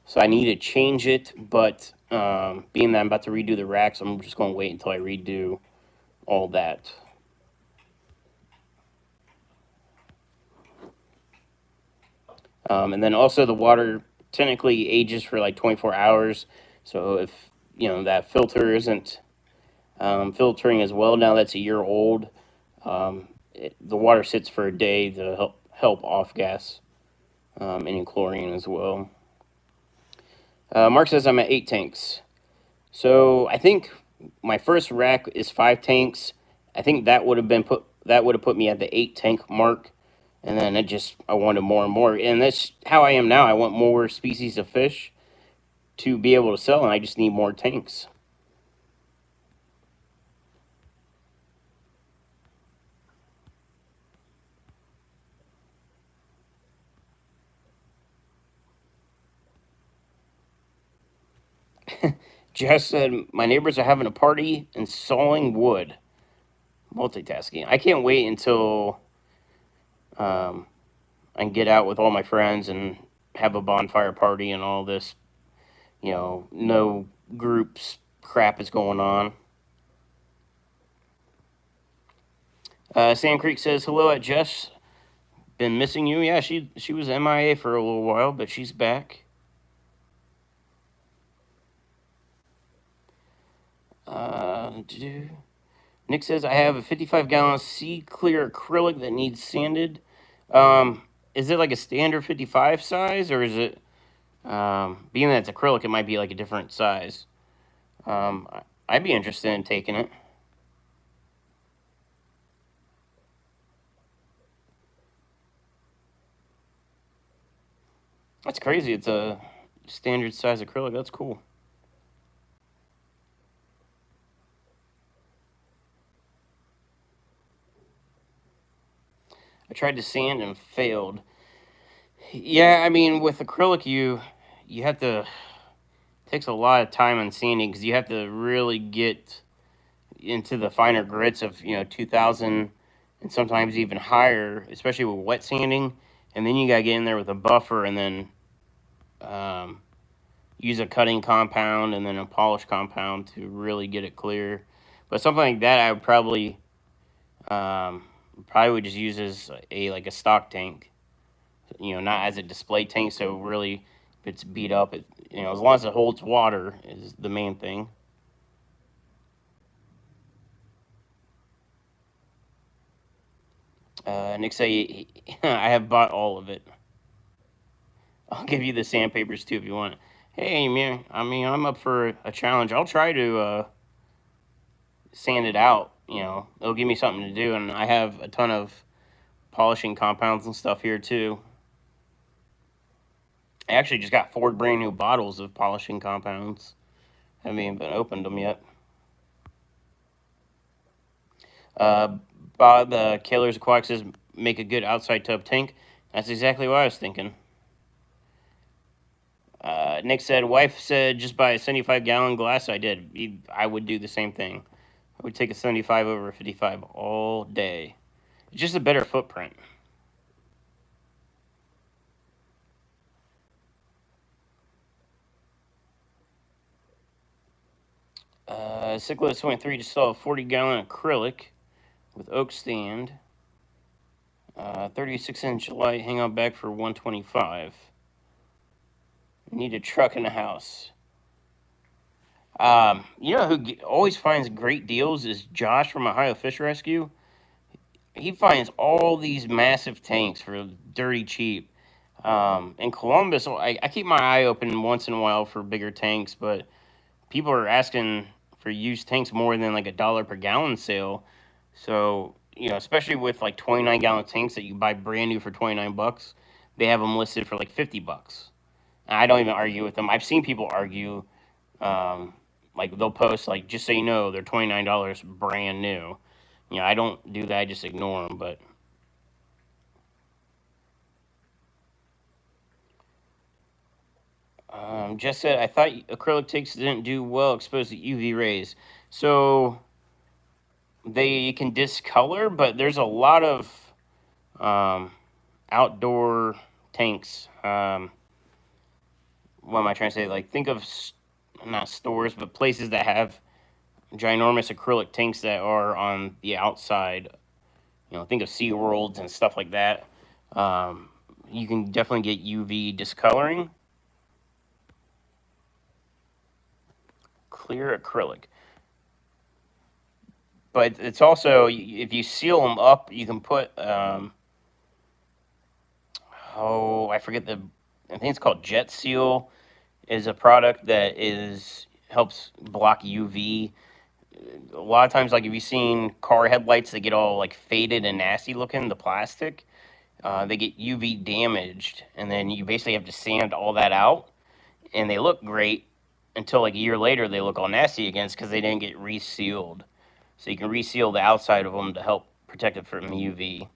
so I need to change it. But being that I'm about to redo the racks, I'm just going to wait until I redo all that. And then also the water technically ages for like 24 hours. So if that filter isn't filtering as well now that's a year old, the water sits for a day to help off gas any chlorine as well. Mark says I'm at 8 tanks. So I think my first rack is 5 tanks. I think that would have put me at the 8 tank mark, and then I wanted more and more, and that's how I am now. I want more species of fish to be able to sell, and I just need more tanks. Jess said, my neighbors are having a party and sawing wood. Multitasking. I can't wait until I can get out with all my friends and have a bonfire party and all this, no groups crap is going on. Sand Creek says, hello at Jess. Been missing you. Yeah, she was MIA for a little while, but she's back. Nick says, I have a 55-gallon sea clear acrylic that needs sanded. Is it like a standard 55 size, or is it, being that it's acrylic, it might be like a different size? I'd be interested in taking it. That's crazy. It's a standard size acrylic. That's cool. I tried to sand and failed. Yeah, I mean, with acrylic, you have to, it takes a lot of time on sanding because you have to really get into the finer grits of 2000 and sometimes even higher, especially with wet sanding. And then you gotta get in there with a buffer and then use a cutting compound and then a polish compound to really get it clear. But something like that, I would probably would just use as a stock tank, not as a display tank. So really, if it's beat up, as long as it holds water is the main thing. Nick say I have bought all of it. I'll give you the sandpapers too if you want. Hey man, I mean I'm up for a challenge. I'll try to sand it out. You know, it'll give me something to do, and I have a ton of polishing compounds and stuff here too. I actually just got 4 brand new bottles of polishing compounds. Haven't even been opened them yet. Bob Kaler's Aquatic says make a good outside tub tank. That's exactly what I was thinking. Nick said, wife said just buy a 75-gallon glass. I did. I would do the same thing. I would take a 75 over a 55 all day. It's just a better footprint. Cyclist 23 just saw a 40-gallon acrylic with oak stand. 36-inch light hang on back for 125. Need a truck in the house. You know who always finds great deals is Josh from Ohio Fish Rescue. He finds all these massive tanks for dirty cheap. In Columbus, I keep my eye open once in a while for bigger tanks, but people are asking for used tanks more than like $1 per gallon sale. So, you know, especially with like 29-gallon tanks that you buy brand new for 29 bucks, they have them listed for like 50 bucks. And I don't even argue with them. I've seen people argue, like they'll post like, just so you know, they're $29 brand new. You know, I don't do that. I just ignore them. But Jess said, I thought acrylic tanks didn't do well exposed to UV rays. So they can discolor, but there's a lot of outdoor tanks. What am I trying to say? Like, think of not stores, but places that have ginormous acrylic tanks that are on the outside. You know, think of Sea Worlds and stuff like that. You can definitely get UV discoloring. Clear acrylic. But it's also, if you seal them up, you can put, I forget I think it's called Jet Seal, is a product that helps block UV. A lot of times, like if you've seen car headlights that get all like faded and nasty looking, the plastic, they get UV damaged, and then you basically have to sand all that out, and they look great until like a year later they look all nasty again because they didn't get resealed. So you can reseal the outside of them to help protect it from UV.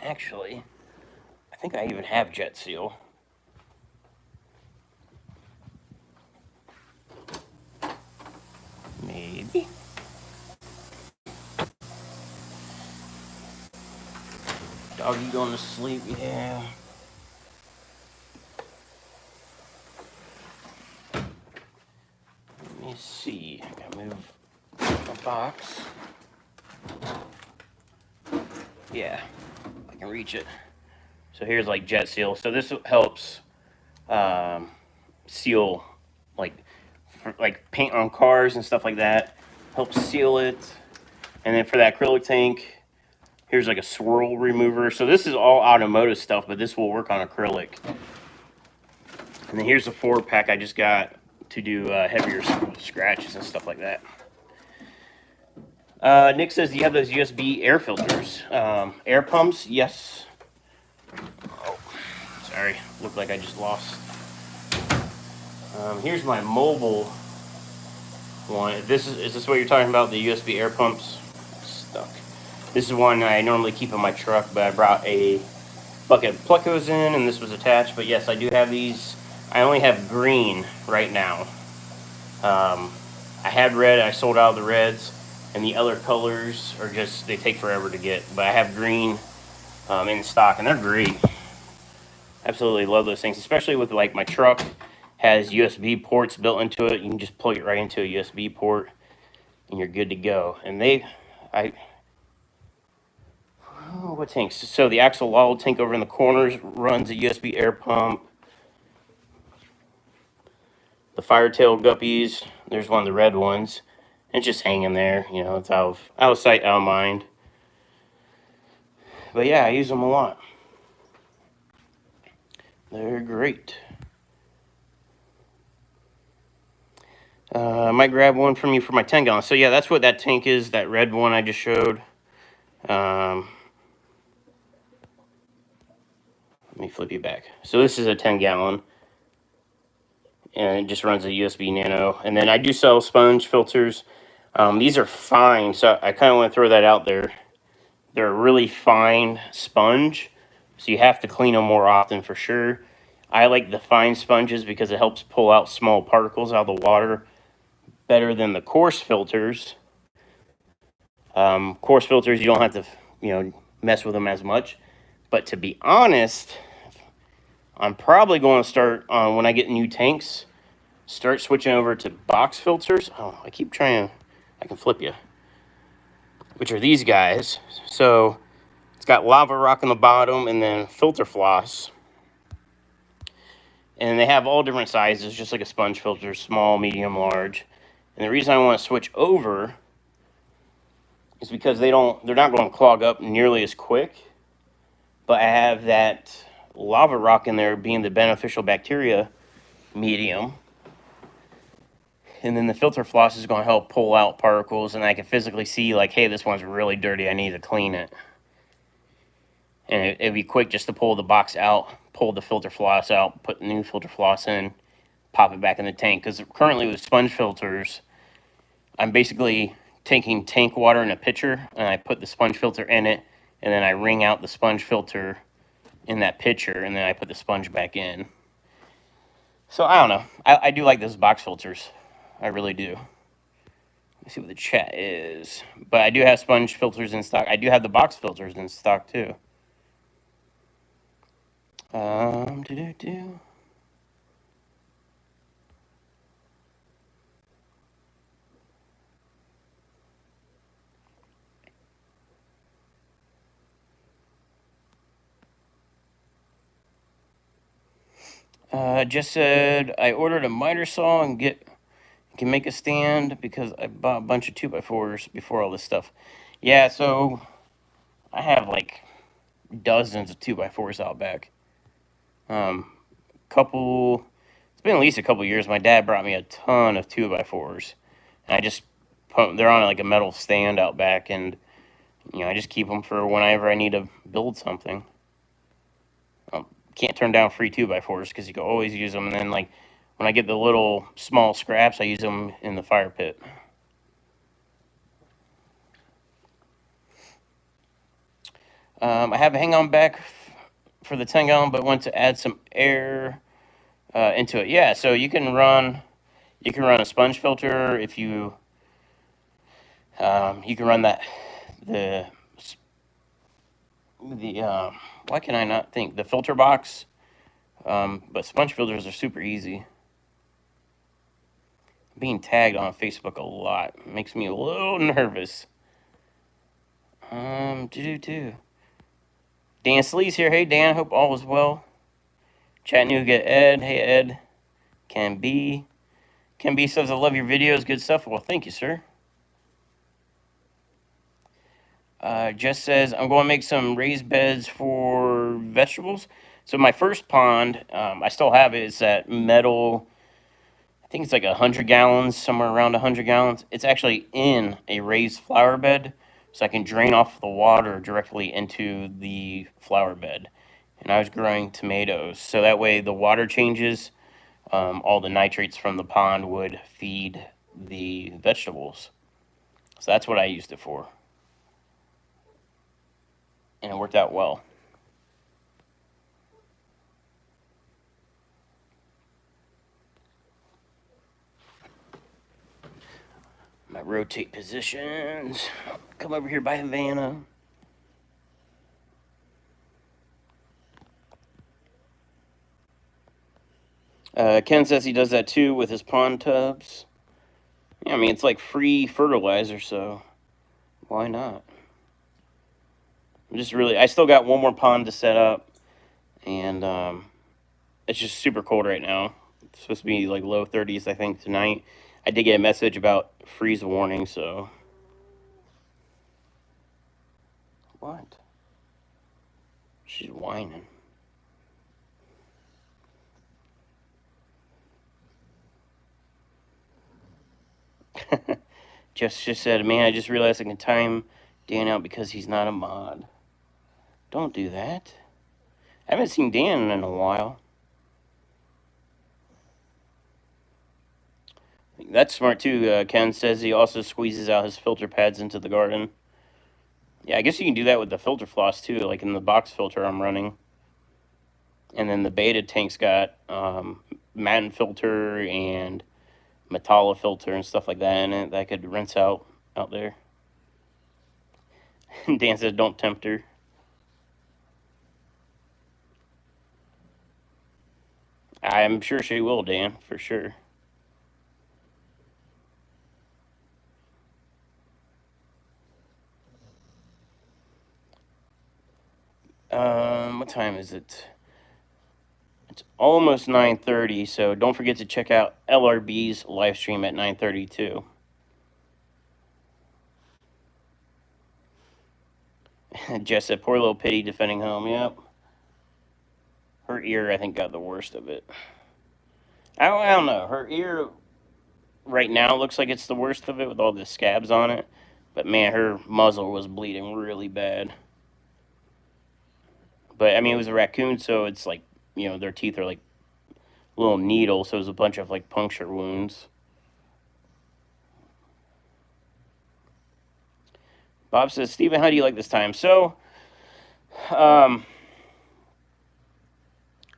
Actually, I think I even have Jet Seal. Maybe. Doggy going to sleep, yeah. Let me see. I gotta move my box. Yeah, I can reach it. So here's like Jet Seal. So this helps seal like like paint on cars and stuff like that. Helps seal it. And then for that acrylic tank, here's like a swirl remover. So this is all automotive stuff, but this will work on acrylic. And then here's a 4-pack I just got to do heavier scratches and stuff like that. Nick says, do you have those USB air filters? Air pumps? Yes. Oh, sorry. Looked like I just lost. Here's my mobile one. Is this what you're talking about, the USB air pumps? Stuck. This is one I normally keep in my truck, but I brought a bucket of Plecos in, and this was attached. But yes, I do have these. I only have green right now. I had red. I sold out of the reds, and the other colors are just, they take forever to get. But I have green in stock, and they're great. Absolutely love those things, especially with like my truck has USB ports built into it. You can just plug it right into a USB port, and you're good to go. And Oh, what tanks? So the axle wall tank over in the corners runs a USB air pump. The firetail guppies, there's one of the red ones. It's just hanging there, you know, it's out of sight, out of mind. But yeah, I use them a lot. They're great. I might grab one from you for my 10 gallon. So yeah, that's what that tank is, that red one I just showed. Let me flip you back. So this is a 10 gallon. And it just runs a USB Nano. And then I do sell sponge filters. These are fine, so I kind of want to throw that out there. They're a really fine sponge, so you have to clean them more often for sure. I like the fine sponges because it helps pull out small particles out of the water better than the coarse filters. Coarse filters, you don't have to, you know, mess with them as much. But to be honest, I'm probably going to start when I get new tanks, start switching over to box filters. Oh, I keep trying. I can flip you. Which are these guys. So it's got lava rock on the bottom and then filter floss. And they have all different sizes, just like a sponge filter, small, medium, large. And the reason I want to switch over is because they're not going to clog up nearly as quick. But I have that lava rock in there being the beneficial bacteria medium. And then the filter floss is going to help pull out particles, and I can physically see, like, hey, this one's really dirty, I need to clean it. And it'd be quick just to pull the box out, pull the filter floss out, put the new filter floss in, pop it back in the tank. Because currently with sponge filters, I'm basically taking tank water in a pitcher, and I put the sponge filter in it, and then I wring out the sponge filter in that pitcher, and then I put the sponge back in. So I don't know. I do like those box filters. I really do. Let's see what the chat is. But I do have sponge filters in stock. I do have the box filters in stock too. Just said I ordered a miter saw and can make a stand because I bought a bunch of 2x4s before all this stuff. Yeah, so I have like dozens of 2x4s out back. It's been at least a couple years. My dad brought me a ton of 2x4s, and I just they're on like a metal stand out back, and you know I just keep them for whenever I need to build something. Can't turn down free 2x4s because you can always use them, and then like when I get the little small scraps, I use them in the fire pit. I have a hang-on back for the 10 gallon, but want to add some air into it. Yeah, so you can run a sponge filter if you can run the why can I not think the filter box, but sponge filters are super easy. Being tagged on Facebook a lot makes me a little nervous. Dan Slee's here. Hey Dan, hope all is well. Chattanooga Ed. Hey Ed. Can be says I love your videos. Good stuff. Well, thank you, sir. Just says I'm going to make some raised beds for vegetables. So my first pond, I still have it. It's that metal. I think it's like 100 gallons, somewhere around 100 gallons. It's actually in a raised flower bed, so I can drain off the water directly into the flower bed. And I was growing tomatoes, so that way the water changes. All the nitrates from the pond would feed the vegetables. So that's what I used it for. And it worked out well. My rotate positions. Come over here by Havana. Ken says he does that too with his pond tubs. Yeah, I mean, it's like free fertilizer, so why not? I still got one more pond to set up, and it's just super cold right now. It's supposed to be like low 30s, I think, tonight. I did get a message about freeze warning, so. What? She's whining. Just said, man, I just realized I can time Dan out because he's not a mod. Don't do that. I haven't seen Dan in a while. That's smart too. Ken says he also squeezes out his filter pads into the garden. Yeah, I guess you can do that with the filter floss too, like in the box filter I'm running. And then the beta tank's got matte filter and Metallo filter and stuff like that in it that I could rinse out there. Dan says, don't tempt her. I'm sure she will, Dan, for sure. What time is it? It's almost 9:30, so don't forget to check out LRB's live stream at 9:30 too. Jess said, poor little Pity defending home. Yep. Her ear, I think, got the worst of it. I don't know. Her ear right now looks like it's the worst of it with all the scabs on it. But man, her muzzle was bleeding really bad. But I mean, it was a raccoon, so it's like, their teeth are like little needles, so it was a bunch of like puncture wounds. Bob says, Steven, how do you like this time? So, I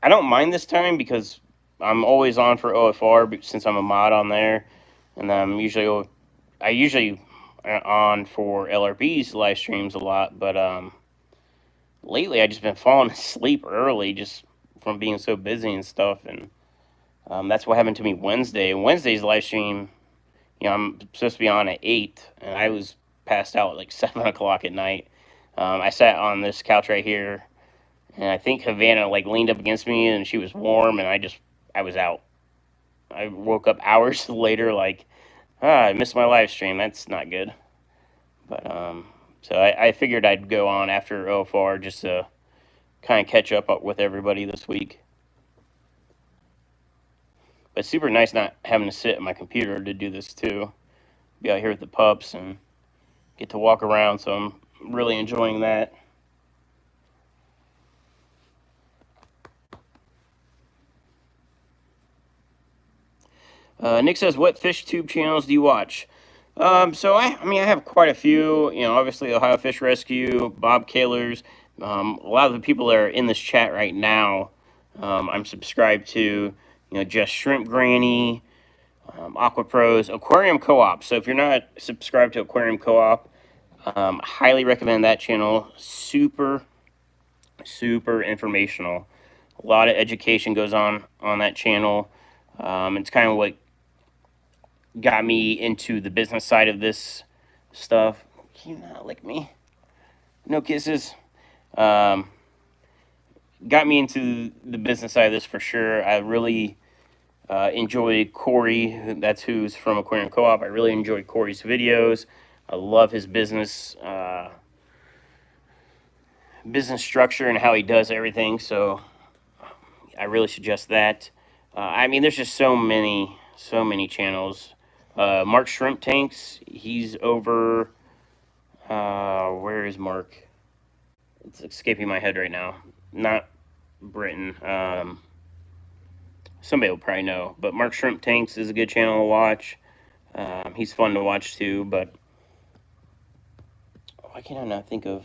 don't mind this time because I'm always on for OFR since I'm a mod on there, and I usually on for LRB's live streams a lot, but lately I just been falling asleep early just from being so busy and stuff, and that's what happened to me Wednesday. Wednesday's live stream, I'm supposed to be on at 8, and I was passed out at like 7 o'clock at night. I sat on this couch right here, and I think Havana like leaned up against me, and she was warm, and I was out. I woke up hours later like, I missed my live stream. That's not good. But so I figured I'd go on after OFR just to kind of catch up with everybody this week. But it's super nice not having to sit at my computer to do this too. Be out here with the pups and get to walk around, so I'm really enjoying that. Nick says, what fish tube channels do you watch? So I have quite a few. Obviously Ohio Fish Rescue, Bob Kaler's. A lot of the people that are in this chat right now, I'm subscribed to. Just Shrimp Granny, Aqua Pros, Aquarium Co-op. So if you're not subscribed to Aquarium Co-op, highly recommend that channel. Super, super informational. A lot of education goes on that channel. It's kind of what got me into the business side of this stuff. Can you not lick me? No kisses. Got me into the business side of this for sure. I really enjoy Corey. That's who's from Aquarium Co-op. I really enjoy Corey's videos. I love his business structure and how he does everything. So I really suggest that. There's just so many channels. Mark Shrimp Tanks, he's over, where is Mark? It's escaping my head right now. Not Britain. Somebody will probably know. But Mark Shrimp Tanks is a good channel to watch. He's fun to watch too, but why can't I not think of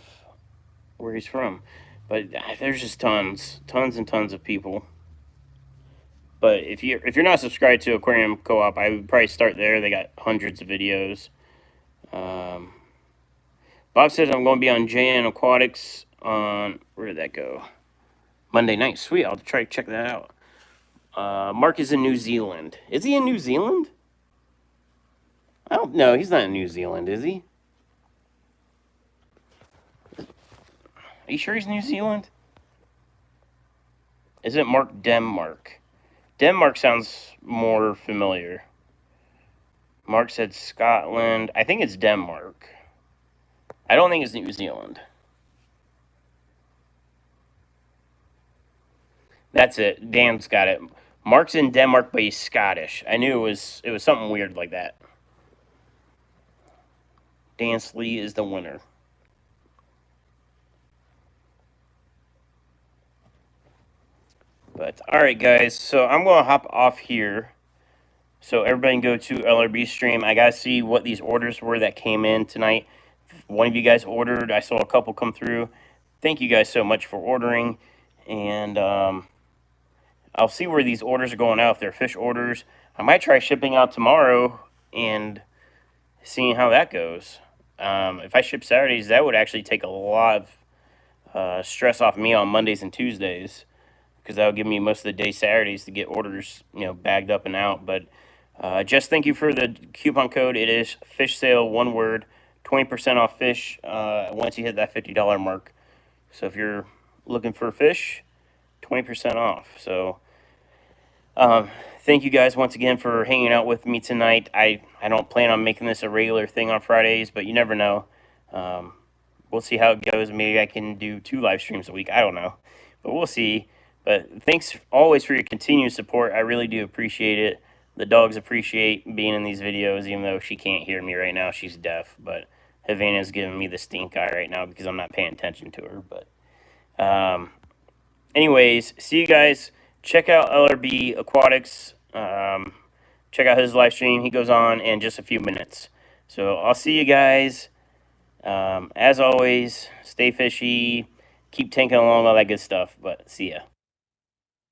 where he's from? But there's just tons and tons of people. But if you're not subscribed to Aquarium Co-op, I would probably start there. They got hundreds of videos. Bob says I'm going to be on JN Aquatics on, where did that go? Monday night. Sweet. I'll try to check that out. Mark is in New Zealand. Is he in New Zealand? I don't know. He's not in New Zealand, is he? Are you sure he's New Zealand? Is it Mark Denmark? Denmark sounds more familiar. Mark said Scotland. I think it's Denmark. I don't think it's New Zealand. That's it. Dan's got it. Mark's in Denmark, but he's Scottish. I knew it was something weird like that. Dan Slee is the winner. But all right, guys. So I'm gonna hop off here. So everybody can go to LRB stream. I gotta see what these orders were that came in tonight. If one of you guys ordered, I saw a couple come through. Thank you guys so much for ordering, and I'll see where these orders are going out. If they're fish orders, I might try shipping out tomorrow and seeing how that goes. If I ship Saturdays, that would actually take a lot of stress off me on Mondays and Tuesdays, because that would give me most of the day Saturdays to get orders, bagged up and out. But just thank you for the coupon code. It is fish sale, one word, 20% off fish once you hit that $50 mark. So if you're looking for fish, 20% off. So thank you guys once again for hanging out with me tonight. I don't plan on making this a regular thing on Fridays, but you never know. We'll see how it goes. Maybe I can do 2 live streams a week. I don't know, but we'll see. But thanks always for your continued support. I really do appreciate it. The dogs appreciate being in these videos, even though she can't hear me right now. She's deaf, but Havana's giving me the stink eye right now because I'm not paying attention to her. But anyways, see you guys. Check out LRB Aquatics. Check out his live stream. He goes on in just a few minutes. So I'll see you guys. As always, stay fishy, keep tanking along, all that good stuff. But see ya.